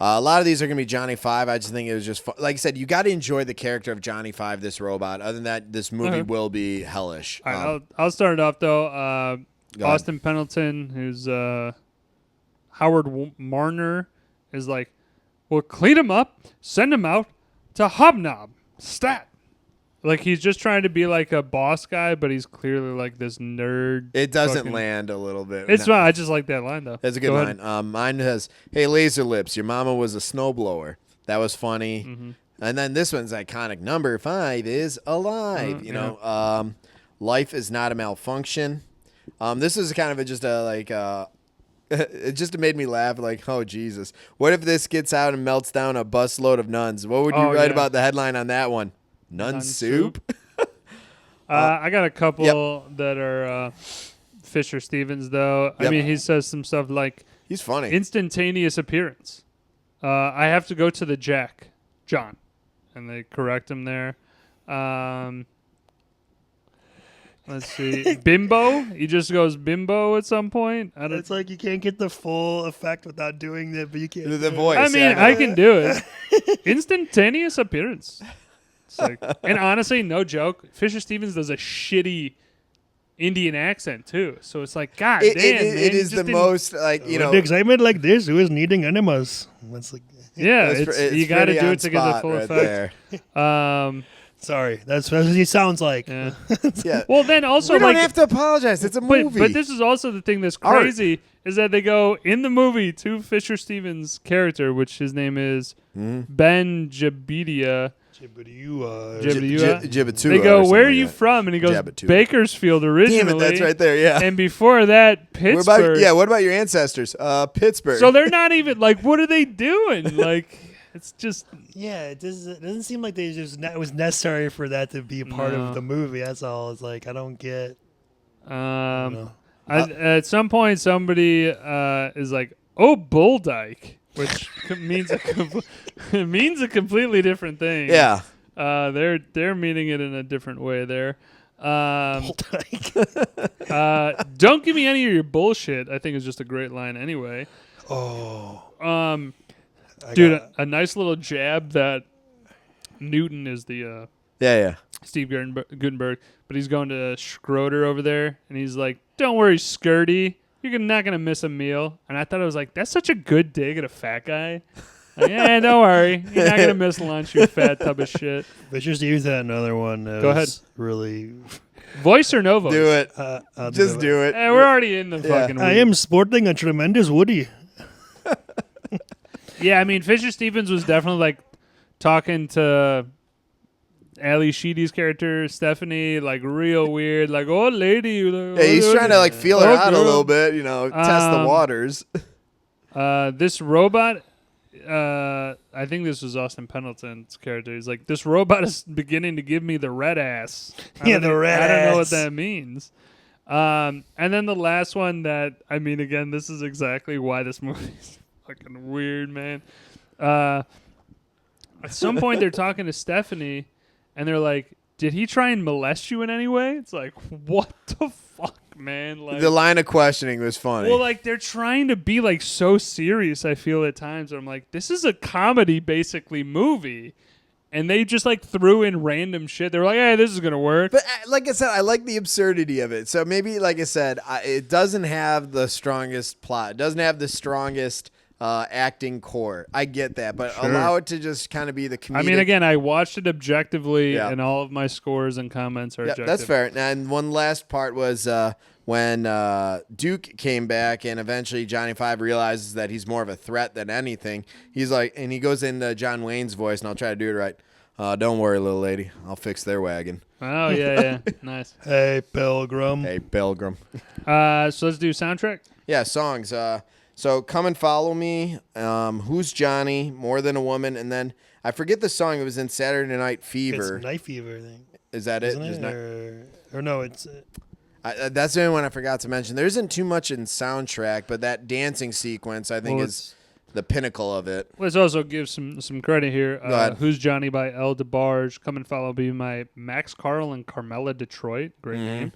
A lot of these are going to be Johnny Five. I just think it was just fun. Like I said, you got to enjoy the character of Johnny Five, this robot. Other than that, this movie will be hellish. All right, I'll start it off though. Go ahead. Austin Pendleton, who's Howard Marner, is like, well, clean him up, send him out to Hobnob, stat. Like he's just trying to be like a boss guy, but he's clearly like this nerd. It doesn't fucking- land a little bit. It's No. fine. I just like that line though. That's a good Go line. ahead. Mine has, "Hey, Laser Lips, your mama was a snowblower." That was funny. Mm-hmm. And then this one's iconic. Number 5 is alive. You yeah. know, life is not a malfunction. This is kind of just a like. It just made me laugh. Like, oh Jesus, what if this gets out and melts down a busload of nuns? What would you Oh, write yeah. about the headline on that one? Nun Nun soup. I got a couple that are Fisher Stevens though. I Yep. mean, he says some stuff like He's funny. instantaneous appearance. I have to go to the Jack, John, and they correct him there. Let's see, bimbo. He just goes bimbo at some point. I don't. It's like you can't get the full effect without doing that, but you can't. The voice. I mean, yeah, I can do it. Instantaneous appearance. It's like, and honestly, no joke. Fisher Stevens does a shitty Indian accent too. So it's like, God damn, man, it you is just the didn't- most like you know. With excitement like this, who is needing enemas? That's like, Yeah, it's you got to pretty do on it to get the spot full right effect. there. sorry, that's what he sounds like. Yeah. Yeah. Well, then also We don't like, have to apologize. It's a but movie. this is also the thing that's Art. crazy is that they go in the movie to Fisher Stevens' character, which his name is Ben Jabedia. Jibatua They go, or something "Where are like you that. from?" And he goes, Jabatua. "Bakersfield originally." Damn it, that's right there. Yeah. And before that, What Pittsburgh. about, what about your ancestors? Pittsburgh. So they're not even like, what are they doing? Like, It's just Yeah, it doesn't seem like it was necessary for that to be a part No. of the movie. That's all. It's like I don't get. I don't know. At some point, somebody is like, "Oh, bull dyke," which means it means a completely different thing. Yeah. They're meaning it in a different way there. Don't Like, give me any of your bullshit. I think is just a great line anyway. Dude, a nice little jab that Newton is the Yeah. Steve Gutenberg, but he's going to Schroeder over there, and he's like, "Don't worry, Skirty, you're not gonna miss a meal." And I thought it was like, that's such a good dig at a fat guy. Like, don't worry, you're not gonna miss lunch, you fat tub of shit. But just use that another one. Go ahead. Really, Voice or no voice? Do it. I'll Just do it. We're already in the fucking. I week. am sporting a tremendous Woody. Yeah, I mean, Fisher Stevens was definitely like talking to Ali Sheedy's character, Stephanie, like real weird, like, "Oh, lady." Yeah, he's trying to like feel her out a little bit, test the waters. This robot, I think this was Austin Pendleton's character. He's like, "This robot is beginning to give me the red ass." Yeah, the red I don't know what ass. that means. And then the last one that, I mean, again, this is exactly why this movie's fucking weird, man. At some point, they're talking to Stephanie, and they're like, "Did he try and molest you in any way?" It's like, what the fuck, man? Like, The line of questioning was funny. well, like, they're trying to be like so serious, I feel at times. I'm like, this is a comedy basically movie, and they just like threw in random shit. They were like, "Hey, this is gonna work." But like I said, I like the absurdity of it. So maybe, like I said, it doesn't have the strongest plot. It doesn't have the strongest acting core. I get that, but Sure. allow it to just kind of be the comedic. I mean, again, I watched it objectively, Yeah. and all of my scores and comments are Yeah, objective. that's fair. And one last part was when Duke came back, and eventually Johnny Five realizes that he's more of a threat than anything. He's like, and he goes into John Wayne's voice, and I'll try to do it right. Don't worry, little lady. I'll fix their wagon. Oh yeah, nice. Hey, Pilgrim. Hey, Pilgrim. So let's do soundtrack. Yeah, songs. So Come and Follow Me, Who's Johnny, More Than a Woman, and then I forget the song. It was in Saturday Night Fever. It's Night Fever, I think. Is that it? Isn't Just it? Or no, it's... that's the only one I forgot to mention. There isn't too much in soundtrack, but that dancing sequence I think is the pinnacle of it. Let's also give some credit here. Go ahead. Who's Johnny by El DeBarge. Come and Follow Me by Max Carl and Carmela Detroit. Great name.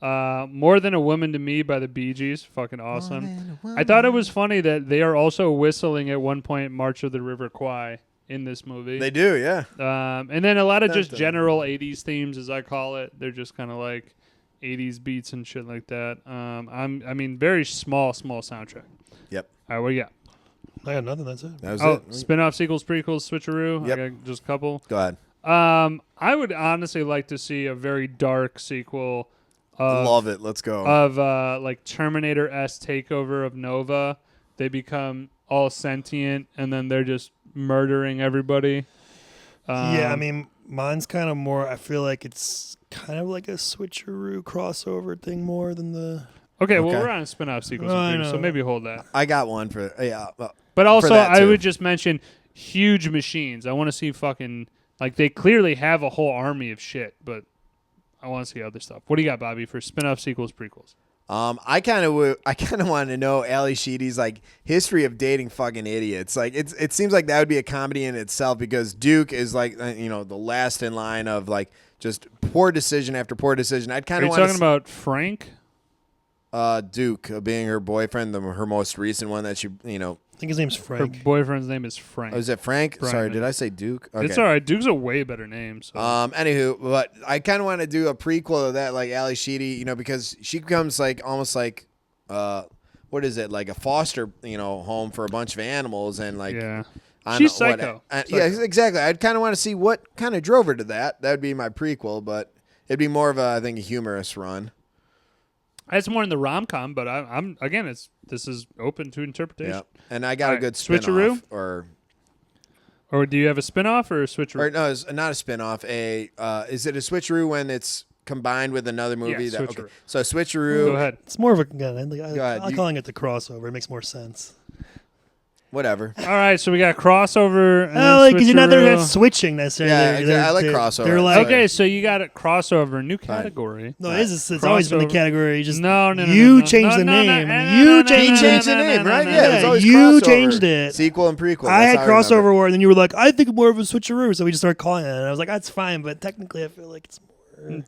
More Than a Woman to Me by the Bee Gees. Fucking awesome. I thought it was funny that they are also whistling at one point March of the River Kwai in this movie. They do, yeah. And then a lot of just general 80s themes, as I call it. They're just kind of like 80s beats and shit like that. I mean, very small soundtrack. Yep. All right, what do you got? I got nothing, that's it. That was Oh, it. spin-off, sequels, prequels, switcheroo. Yep. I got just a couple. Go ahead. I would honestly like to see a very dark sequel Love it. Let's go. of like Terminator-esque takeover of Nova. They become all sentient, and then they're just murdering everybody. Yeah, I mean, mine's kind of more, I feel like it's kind of like a switcheroo crossover thing more than the... Okay, well, Okay. we're on spin-off sequels, I and prequels, so know. maybe hold that. I got one for But also, that I too. would just mention huge machines. I want to see fucking... Like, they clearly have a whole army of shit, but I want to see other stuff. What do you got, Bobby, for spin-off sequels, prequels? I kind of want to know Ali Sheedy's like history of dating fucking idiots. Like it seems like that would be a comedy in itself because Duke is like the last in line of like just poor decision after poor decision. I'd kind Are of you want talking about Frank? Duke being her boyfriend, her most recent one that she I think his name's Her Frank. boyfriend's name is Frank. Oh, is it Frank? Brian, Sorry, I did I say Duke? Okay. It's all right. Duke's a way better name. So. Anywho, but I kind of want to do a prequel of that, like Ali Sheedy, because she becomes like almost like, what is it, like a foster, home for a bunch of animals and like, yeah. I don't She's know, what- psycho. yeah, exactly. I'd kind of want to see what kind of drove her to that. That would be my prequel, but it'd be more of a humorous run. It's more in the rom-com, but I'm again, this is open to interpretation. Yeah, and I got All a right, good switcheroo? spinoff, Or do you have a spin-off or a switcheroo? or no, it's not a spinoff. Is it a switcheroo when it's combined with another movie? Yeah, that switcheroo. okay. So switcheroo. Go ahead. It's more of a... ahead. I'm calling it the crossover. It makes more sense. Whatever. All right, so we got crossover. And Oh, then like you're not there switcheroo. that switching necessarily. Yeah, They're- I like they're- crossover. They're like, Okay, so you got a crossover, new category. no, it's always been the Crossover. category. Just No. You changed the No, name. no, You no, changed He the changed the name, right? no, Yeah, it was Yeah, always you crossover. changed it. Sequel and prequel. I That's had how remember crossover word, and then you were like, I think more of a switcheroo, so we just started calling it. And I was like, that's fine, but technically, I feel like it's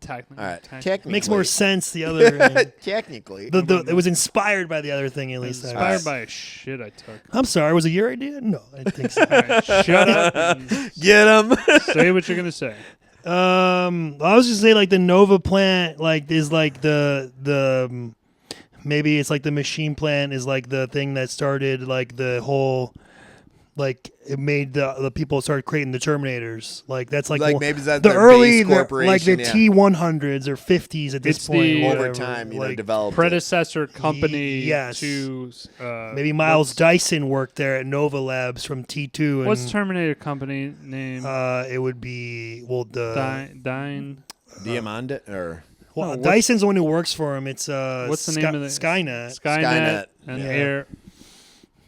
Technically. All right. Technically. Technically. makes more sense. The other, Technically. it was inspired by the other thing at least. Inspired by a shit I took. I'm sorry, was it your idea? No, I didn't think so. All right, shut up and Get him. say what you're going to say. I was just saying like the Nova plant like is like the maybe it's like the machine plant is like the thing that started like the whole like it made the people start creating the Terminators. Like that's like, Like maybe that's the their early base like corporation, the yeah. T100s or 50s at this It's point. the- whatever. Over time, like, developed. Predecessor company yes. to maybe Miles what's- Dyson worked there at Nova Labs from T2. And, What's Terminator company name? it would be the Dine. Diamond or well, No, what's- Dyson's the one who works for him. It's What's the name of the Skynet. Skynet and Yeah. Air.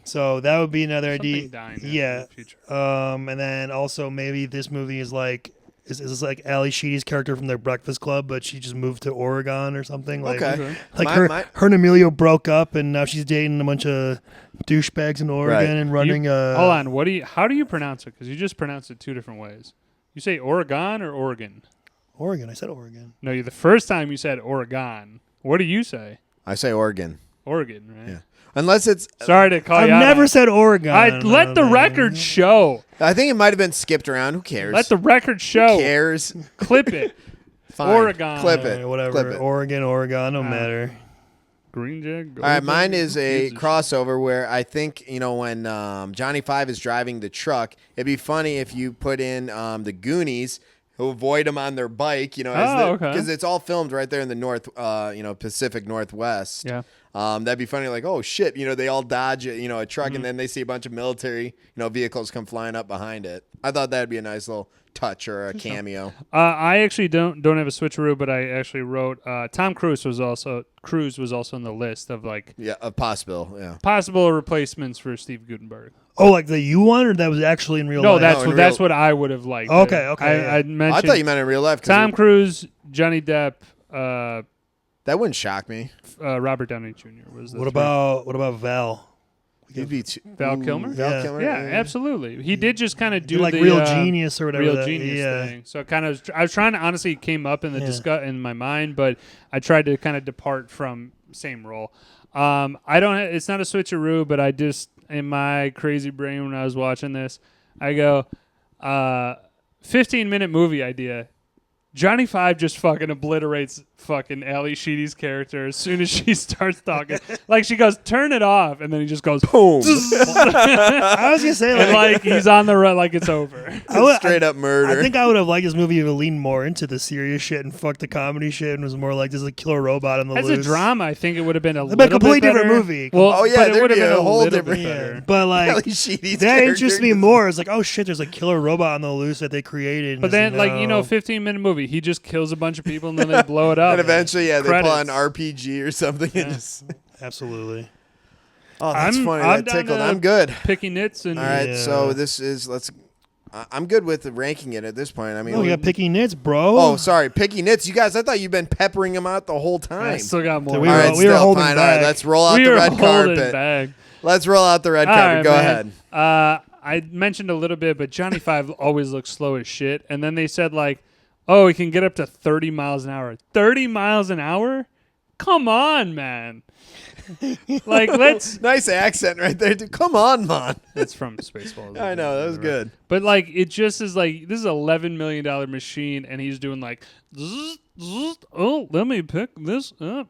So that would be another Something idea. dying in Yeah. the future. And then also maybe this movie is like is like Ali Sheedy's character from their Breakfast Club, but she just moved to Oregon or something. Like, okay. like My- her and Emilio broke up, and now she's dating a bunch of douchebags in Oregon Right. and running a. Hold on. How do you pronounce it? Because you just pronounced it two different ways. You say Oregon or Oregon? Oregon. I said Oregon. No, the first time you said Oregon. What do you say? I say Oregon. Oregon, right? Yeah. Unless it's Sorry to call I've you out never on it. said Oregon. I let the record show. I think it might have been skipped around. Who cares? Let the record show. Who cares? Clip it. Fine. Oregon. Clip it. Whatever. Clip it. Oregon, no matter. Green Jag. All right, mine is a gives shit. crossover where I think, when Johnny Five is driving the truck, it'd be funny if you put in the Goonies who avoid him on their bike, okay. because it's all filmed right there in the north, Pacific Northwest. Yeah. That'd be funny, like, oh shit, they all dodge a truck, and then they see a bunch of military, vehicles come flying up behind it. I thought that'd be a nice little touch or a cameo. I actually don't have a switcheroo, but I actually wrote Tom Cruise was also on the list of like Yeah, a possible. Yeah. possible replacements for Steve Gutenberg. Oh, like the you one, or that was actually in real No, life? that's in what real- that's what I would have liked. Okay, okay, I yeah. mentioned I thought you meant in real life. 'Cause Tom Cruise, Johnny Depp, that wouldn't shock me. Robert Downey Jr. was the What three. about Val? You'd be Val Kilmer? Val Yeah. Kilmer. Yeah, absolutely. He did just kind of do like the Real Genius or whatever. Real that- Genius yeah. thing. So kind of, I was trying to honestly it came up in the Yeah. in my mind, but I tried to kind of depart from same role. I don't. It's not a switcheroo, but I just in my crazy brain when I was watching this, I go, 15-minute movie idea. Johnny Five just fucking obliterates fucking Ali Sheedy's character as soon as she starts talking. Like she goes, turn it off, and then he just goes, Boom. I was gonna say and like, like he's on the run, like it's over. Straight up murder. I think I would have liked this movie if it leaned more into the serious shit and fuck the comedy shit and was more like there's a killer robot on the As loose. a drama, I think it would have been a It'd be a little completely bit different better. movie. Well, Oh, yeah, but it there'd would have be been a a whole little different- bit better. Yeah, but like Ali Sheedy's that character interests me just- more. It's like, oh shit, there's a killer robot on the loose that they created. and But it's then, like, no. 15-minute movie, he just kills a bunch of people and then they blow it up. And eventually, they pull Credits. on RPG or something. And just, Absolutely. oh, that's I'm- funny. I'm That down tickled. to- I'm good. Picking nits and All right, Yeah. so this is I'm good with ranking it at this point. I mean, Oh, we got Picky Nits, bro. oh, sorry, Picky Nits. You guys, I thought you've been peppering them out the whole I time. still got more. We All were- right, we were still, holding fine. All right, back. let's roll out We the are red holding carpet. back. Let's roll out the red All carpet. right, Go man. ahead. I mentioned a little bit, but Johnny Five always looks slow as shit. And then they said, like, oh, he can get up to 30 miles an hour. 30 miles an hour? Come on, man. Like, let's... Nice accent right there, dude. Come on, man. That's from Spaceballs. I know, that was good. But, like, it just is like, this is an $11 million machine, and he's doing, like, zzz, zzz, oh, let me pick this up.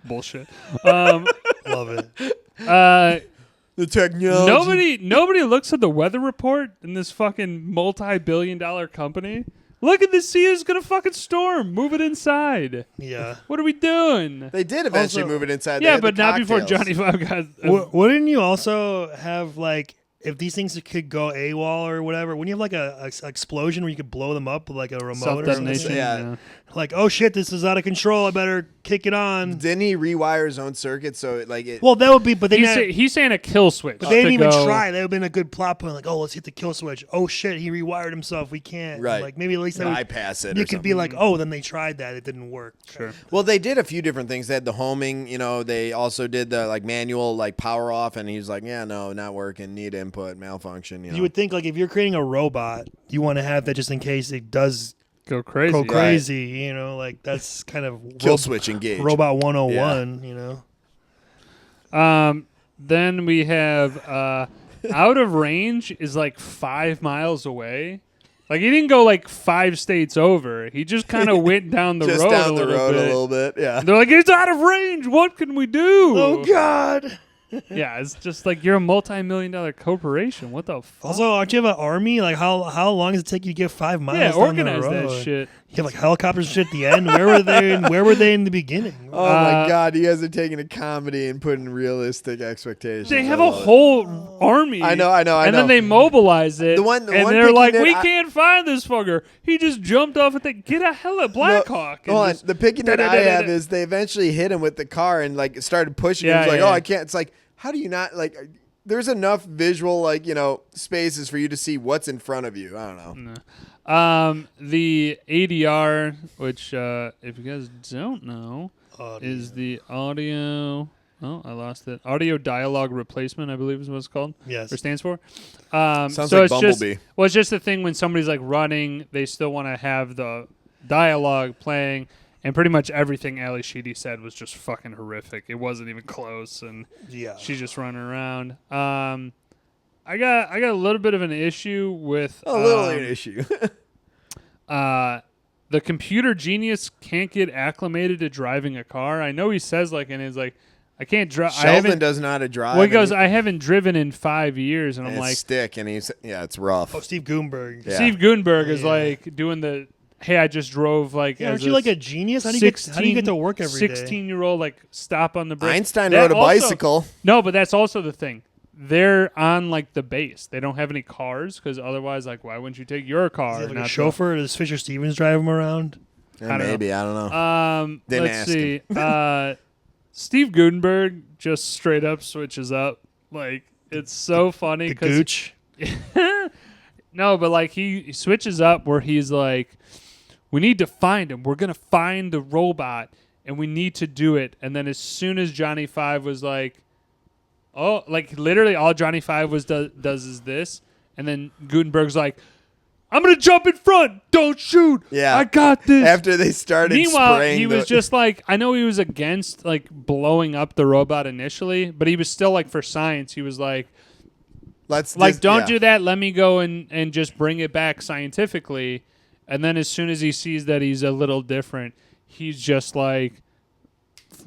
Bullshit. Love it. The technology. Nobody looks at the weather report in this fucking multi-billion-dollar company. Look at this. See, it's gonna fucking storm. Move it inside. Yeah. What are we doing? They did eventually Also- move it inside. They Yeah, had the but not before cocktails. Johnny Five got. Wouldn't you also have like if these things could go AWOL or whatever, when you have like a explosion where you could blow them up with like a remote or something, Self-detonation. Yeah. like, oh shit, this is out of control. I better kick it on. Didn't he rewire his own circuit so it? Well, that would be, but He's saying a kill switch. But they didn't even go. try. That would have been a good plot point. Like, oh, let's hit the kill switch. Oh shit, he rewired himself. We can't. Right. Like maybe at least that would, bypass it. you could be like, oh, then they tried that. It didn't work. Sure. Well, they did a few different things. They had the homing. They also did the like manual like power off, and he's like, yeah, no, not working. Need input, malfunction. You would think like if you're creating a robot, you want to have that just in case it does Go crazy. go crazy. Like that's kind of kill switch engaged. Robot 101. Then we have out of range is like 5 miles away. Like he didn't go like 5 states over. He just kind of went down the Just road down a the little road bit. a little bit. Yeah. They're like, it's out of range. What can we do? Oh God. Yeah, it's just like you're a multi-million-dollar corporation. What the fuck? Also, aren't you have an army? Like how long does it take you to get 5 miles? Yeah, down organize the that road? shit. You have like helicopters and shit at the end. Where were they? Where were they in the beginning? Oh my God! You guys are taking a comedy and putting realistic expectations. They have I a love it. whole army. I know. And then they mobilize it. The one and they're like, we can't find this fucker. He just jumped off at the get a hell of Blackhawk. Hold on. The picking that I have is they eventually hit him with the car and like started pushing him. He was like, oh, I can't. It's like, how do you not like? There's enough visual spaces for you to see what's in front of you. I don't know. No. The ADR, which if you guys don't know, is the audio. Oh, I lost it. Audio dialogue replacement, I believe is what it's called. Yes. Or stands for. Sounds so like it's Bumblebee. It's just the thing when somebody's like running, they still want to have the dialogue playing. And pretty much everything Ali Sheedy said was just fucking horrific. It wasn't even close, and she's just running around. I got a little bit of an issue with the computer genius can't get acclimated to driving a car. I know he says like in his like I can't drive. Sheldon doesn't know how to drive. Well, he goes, I haven't driven in 5 years, and I'm like, stick, and it's rough. Oh, Steve Gutenberg. Yeah. Steve Gutenberg is like doing the. Hey, I just drove like. Aren't you like a genius? How do you get to work every day? 16-year-old like stop on the brake. Einstein rode a bicycle. No, but that's also the thing. They're on like the base. They don't have any cars because otherwise, like, why wouldn't you take your car? Is he like a chauffeur? Does Fisher Stevens drive him around? I don't know. Didn't let's ask see. Steve Gutenberg just straight up switches up. Like it's so funny. The gooch. No, but like he switches up where he's like, we need to find him. We're going to find the robot, and we need to do it. And then as soon as Johnny Five was like, oh, like literally all Johnny Five does is this. And then Gutenberg's like, I'm going to jump in front. Don't shoot. Yeah. I got this. After they started Meanwhile, spraying he was just like, I know he was against like blowing up the robot initially, but he was still like for science. He was like, don't do that. Let me go and just bring it back scientifically. And then as soon as he sees that he's a little different, he's just like,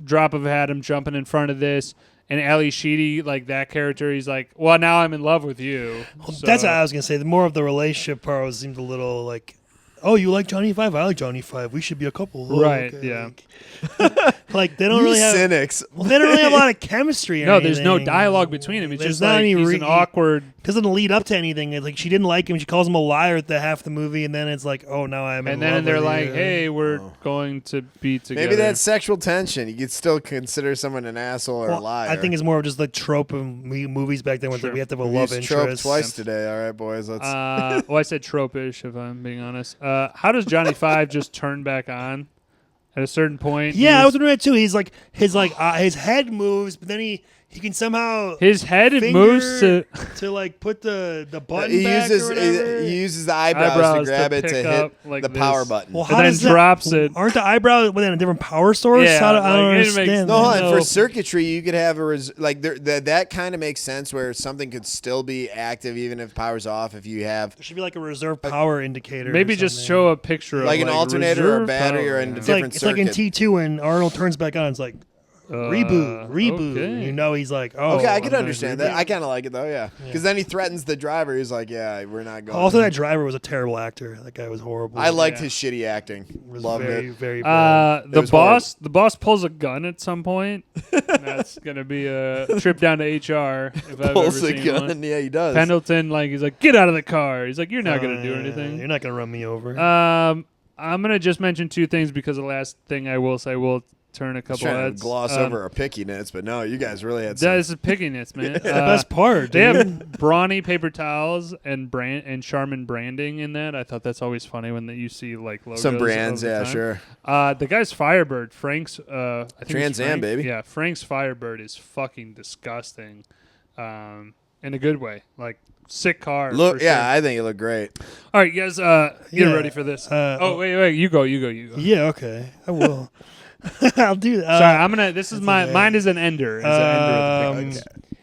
drop of a hat, I'm jumping in front of this. And Ali Sheedy, like that character, he's like, well, now I'm in love with you. Well, that's what I was going to say. The more of the relationship part seemed a little like, oh, you like Johnny Five? I like Johnny Five. We should be a couple. Oh, right, okay. yeah. Like they don't really have cynics. Well, they don't really have a lot of chemistry. No, there's no dialogue between them. It's There's just not like any he's an awkward. Doesn't lead up to anything. It's like she didn't like him. She calls him a liar at the half the movie, and then it's like, oh, now I'm in And love then they're with like, you. hey, we're going to be together. Maybe that's sexual tension. You could still consider someone an asshole or a liar. I think it's more of just the trope of movies back then where we have to have a love trope interest. twice today. All right, boys. Let's. Well, I said trope-ish, if I'm being honest. How does Johnny Five just turn back on at a certain point? Yeah, I was wondering that too. He's like his head moves, but then he can somehow his head moves to like put the button he back uses or whatever. he uses the eyebrows to grab it to hit like the power button. Well, and then drops it. Aren't the eyebrows within a different power source? Yeah, I like, don't it makes understand. No, hold on. No. For circuitry, you could have that kind of makes sense where something could still be active even if power's off. If you have There should be like a reserve power indicator. Maybe or just something. show a picture like of an alternator or a reserve battery power, or in yeah. a It's like different it's like in circuit. T2 when Arnold turns back on. It's like Reboot. Okay. You know, he's like, oh. Okay, I I'm can gonna understand reboot. that. I kind of like it though, yeah. Because then he threatens the driver. He's like, "Yeah, we're not going." Also, that driver was a terrible actor. That guy was horrible. I liked Yeah. his shitty acting. It was Loved very, it. very bad. The was horrible. boss pulls a gun at some point. And that's gonna be a trip down to HR if I've Pulls ever a seen gun. one. Yeah, he does. Pendleton, like, he's like, get out of the car. He's like, you're not gonna do Yeah, anything. You're not gonna run me over. I'm gonna just mention two things because the last thing I will say will turn a I was couple trying to heads. gloss over our pickiness, but no, you guys really had some. That is pickiness, man. the best part, They dude. have brawny paper towels and Charmin branding in that. I thought that's always funny when you see like logos. Some brands, of the yeah, time. sure. The guy's Firebird, Frank's. I think it's Trans Am, Frank. baby. Yeah, Frank's Firebird is fucking disgusting, in a good way. Like sick car. Look, for yeah, sure. I think it looked great. All right, you guys, get Yeah, ready for this. uh, wait, you go. Yeah, okay. I will. I'll do that. Sorry, I'm gonna. This is my. okay. Mine is an ender. It's an ender of the pick.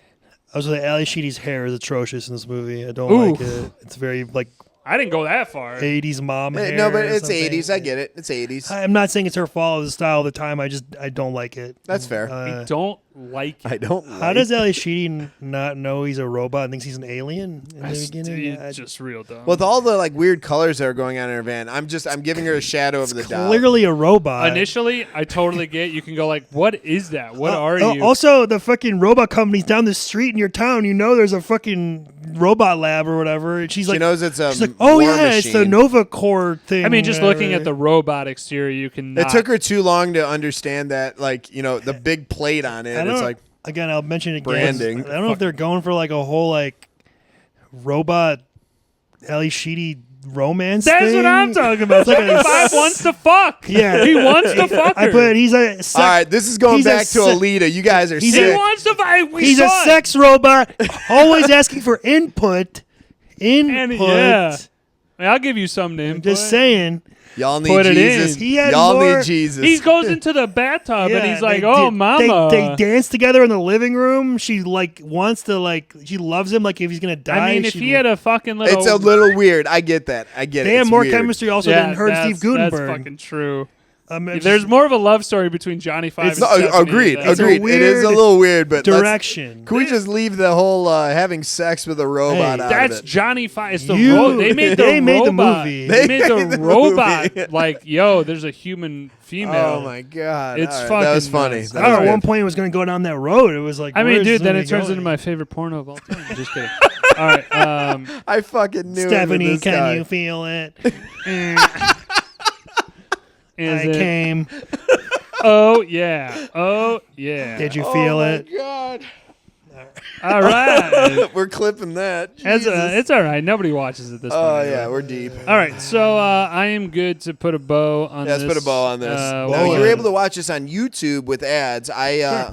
I was like, Ali Sheedy's hair is atrocious in this movie. I don't Oof. like it. It's very like I didn't go that far. 80s mom hair. No, but or it's something. 80s. I get it. It's 80s. I'm not saying it's her fault. It's the style of the time. I don't like it. That's fair. I don't like it. I don't. How like does Ali Sheedy not know he's a robot and thinks he's an alien in the beginning? It's just real dumb. With all the like weird colors that are going on in her van, I'm giving her a shadow of the doubt. Clearly a robot. Initially, I totally get. You can go like, "What is that? What are you?" Also, the fucking robot company's down the street in your town. You know there's a fucking robot lab or whatever. And she's She like, knows it's a she's like, oh war yeah, it's the machine. Nova Core thing. I mean, just looking at the whatever. robot exterior, you can. It took her too long to understand that, like, the big plate on it. I It's don't- like, Again, I'll mention it again. branding. I don't know if they're going for like a whole like robot Ali Sheedy romance. That's thing. what I'm talking about. It's like a 75 wants to fuck. Yeah. he wants to fuck her. I put he's a sex, all right, this is going he's a back to se- Alita. You guys are he sick. wants to fuck. We he's a saw it. sex robot, always asking for input. And yeah, I'll give you something to I'm input. just saying. Y'all need Put it Jesus. in. He had Y'all more- need Jesus. He goes into the bathtub and he's like, "Oh, they, mama." They dance together in the living room. She like wants to like. She loves him. Like if he's gonna die. I mean, if she- he had a fucking little, It's a little weird. I get that. I get it. they have It's more weird. chemistry also yeah, than her and Steve Gutenberg. That's fucking true. I'm There's just- more of a love story between Johnny Five. It's and Stephanie agreed. than- It's a Agreed. It is a weird little weird, but direction. can we just leave the whole having sex with a robot out That's of it? Johnny Five. It's the You- they made the they made the robot. movie. They They made the made the robot movie. like, yo, there's a human female. Oh my god! It's All right, fucking that was funny. nuts. That I don't know. was At one good. point, it was going to go down that road. It was like, I mean, where's dude, then this it turns going? into my favorite porno of all time. Just kidding. All right. I fucking knew Stephanie, it with this can guy. you feel it? Is I it? came. Oh yeah. Oh yeah. Did you feel it? God. All right. We're clipping that. It's, Jesus. it's all right. Nobody watches it this point. Oh anyway. yeah, we're deep. All right, so I am good to put a bow on Yeah, this. let's put a bow on this. Uh, Now, we'll- you're able to watch this on YouTube with ads.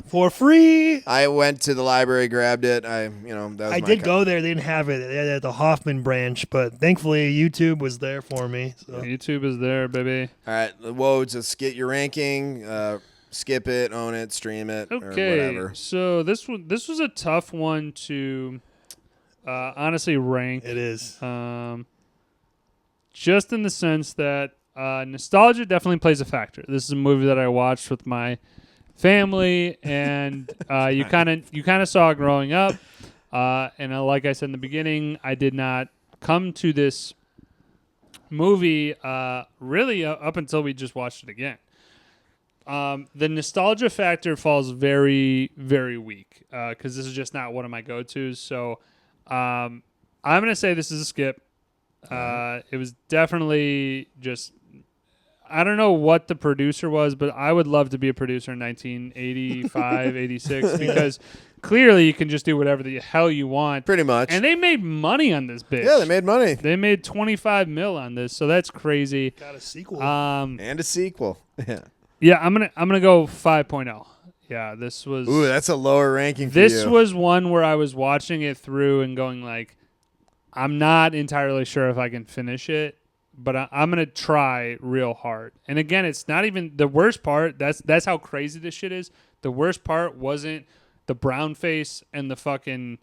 For free. I went to the library, grabbed it. That was I my did go there. They didn't have it. They had it at the Hoffman branch, but thankfully YouTube was there for me. So. YouTube is there, baby. All right, whoa, just get your ranking. Skip it, own it, stream it, or Okay, whatever. so this was a tough one to honestly rank. It is. Just in the sense that nostalgia definitely plays a factor. This is a movie that I watched with my family, and you kind of saw it growing up. And like I said in the beginning, I did not come to this movie really up until we just watched it again. The nostalgia factor falls very, very weak because this is just not one of my go-tos. So I'm going to say this is a skip. It was definitely just, I don't know what the producer was, but I would love to be a producer in 1985, 86, because clearly you can just do whatever the hell you want. Pretty much. And they made money on this bitch. Yeah, they made money. They made 25 mil on this, so that's crazy. Got a sequel. And a sequel. Yeah. Yeah, I'm gonna go 5.0. Yeah, this was. Ooh, that's a lower ranking for This you. was one where I was watching it through and going like, I'm not entirely sure if I can finish it, but I'm gonna try real hard. And again, it's not even the worst part. That's how crazy this shit is. The worst part wasn't the brown face and the fucking.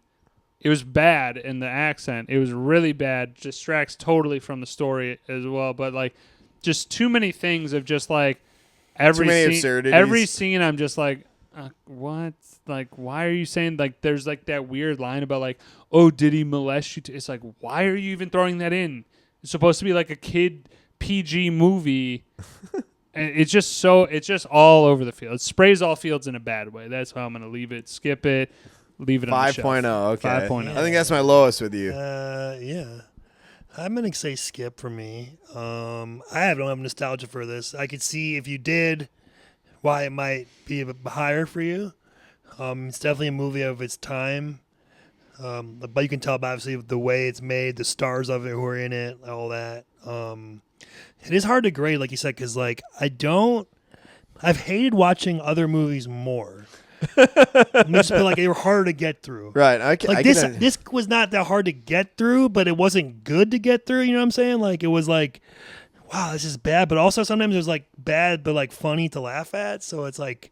It was bad in the accent. It was really bad. Distracts totally from the story as well. But like, just too many things of just like. Too many Every absurdities. every scene, I'm just like, what? Like, why are you saying, like, there's, like, that weird line about, like, oh, did he molest you? It's like, why are you even throwing that in? It's supposed to be, like, a kid PG movie. And it's just all over the field. It sprays all fields in a bad way. That's how I'm going to leave it. Skip it. Leave it on the shelf. 5.0, okay. 5.0. I think that's my lowest with you. Yeah. I'm going to say skip for me. I don't have nostalgia for this. I could see if you did why it might be a bit higher for you. It's definitely a movie of its time. But you can tell by obviously the way it's made, the stars of it who are in it, all that. It is hard to grade, like you said, because like I've hated watching other movies more. I just feel like they were harder to get through. Right. This was not that hard to get through, but it wasn't good to get through. You know what I'm saying? Like it was like, wow, this is bad. But also sometimes it was like bad, but like funny to laugh at. So it's like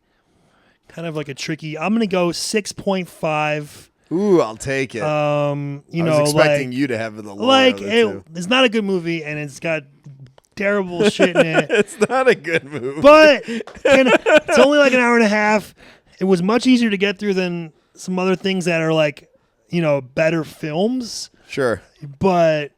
kind of like a tricky. I'm gonna go 6.5. Ooh, I'll take it. I was expecting you to have the lower like of it too. it's not a good movie, and it's got terrible shit in it. It's not a good movie. But it's only like an hour and a half. It was much easier to get through than some other things that are like, better films. Sure. But,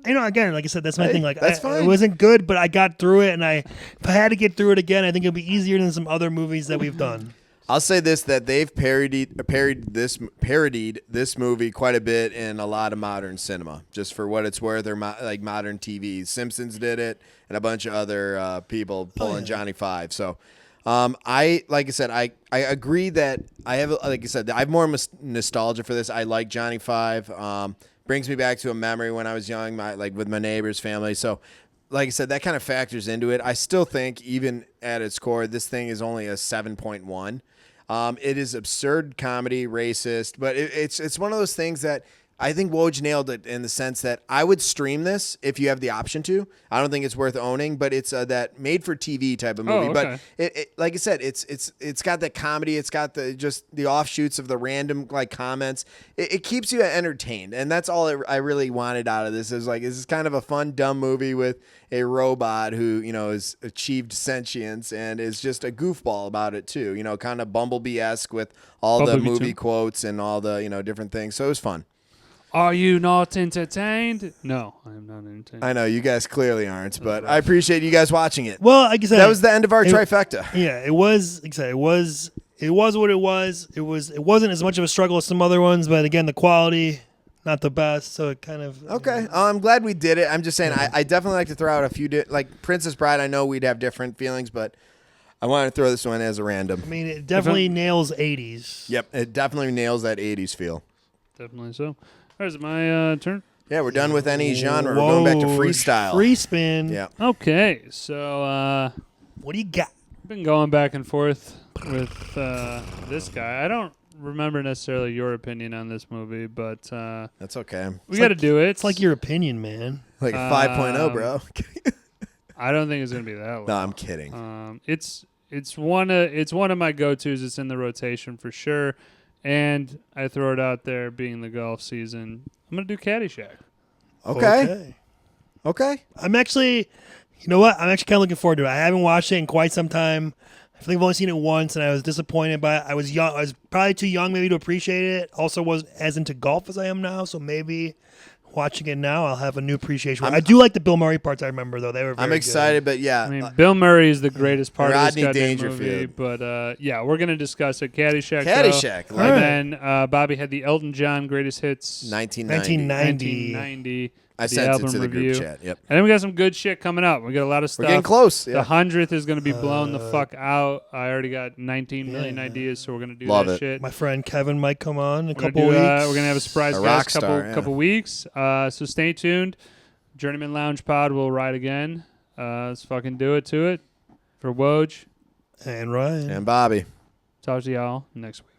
again, like I said, that's my thing. Like, that's fine. It wasn't good, but I got through it. And if I had to get through it again, I think it'll be easier than some other movies that we've done. I'll say this, that they've parodied this movie quite a bit in a lot of modern cinema, just for what it's worth, or like modern TV. Simpsons did it, and a bunch of other people pulling Johnny Five. So, I agree that I have more nostalgia for this. I like Johnny Five. Brings me back to a memory when I was young, with my neighbor's family. So, like I said, that kind of factors into it. I still think, even at its core, this thing is only a 7.1. It is absurd comedy, racist, but it's one of those things that I think Woj nailed it in the sense that I would stream this if you have the option to. I don't think it's worth owning, but it's that made-for-TV type of movie. Oh, okay. But it like I said, it's got that comedy. It's got the offshoots of the random comments. It keeps you entertained, and that's all I really wanted out of this. Is like, this is kind of a fun, dumb movie with a robot who has achieved sentience and is just a goofball about it too. Kind of Bumblebee-esque with all the movie quotes and all the different things. So it was fun. Are you not entertained? No, I am not entertained. I know you guys clearly aren't, but I appreciate you guys watching it. Well, like I said, that was the end of our trifecta. Yeah, it was. Like I said, it was what it was. It wasn't as much of a struggle as some other ones, but again, the quality not the best. So it kind of okay. I'm glad we did it. I'm just saying, I definitely like to throw out a few like Princess Bride. I know we'd have different feelings, but I wanted to throw this one as a random. I mean, it definitely nails 80s. Yep, it definitely nails that 80s feel. Definitely so. All right, is it my turn? Yeah, we're done with any genre. We're going back to freestyle. Free spin. Yeah. Okay, so what do you got? I've been going back and forth with this guy. I don't remember necessarily your opinion on this movie, but that's okay. We got to do it. It's like your opinion, man. Like a 5.0, bro. I don't think it's gonna be that low. No, I'm kidding. It's one of my go-tos. It's in the rotation for sure. And I throw it out there, being the golf season, I'm going to do Caddyshack. Okay. I'm actually, you know what? I'm actually kind of looking forward to it. I haven't watched it in quite some time. I think I've only seen it once, and I was disappointed by it. I was young. I was probably too young maybe to appreciate it. Also wasn't as into golf as I am now, so maybe watching it now, I'll have a new appreciation. I do like the Bill Murray parts. I remember though; they were. Very I'm excited, good. But yeah, I mean, Bill Murray is the greatest part Rodney of this goddamn Dangerfield. movie. But yeah, we're gonna discuss it. Caddyshack. Caddyshack, And then Bobby had the Elton John greatest hits 1990. I sent it to the group chat. Yep. And then we got some good shit coming up. We got a lot of stuff. We're getting close. Yeah. The 100th is going to be blown the fuck out. I already got 19 million ideas, so we're going to do that shit. My friend Kevin might come on in a couple weeks. weeks. We're going to have a surprise guest couple weeks. So stay tuned. Journeymen Lounge Pod will ride again. Let's fucking do it to it. For Woj. And Ryan. And Bobby. Talk to y'all next week.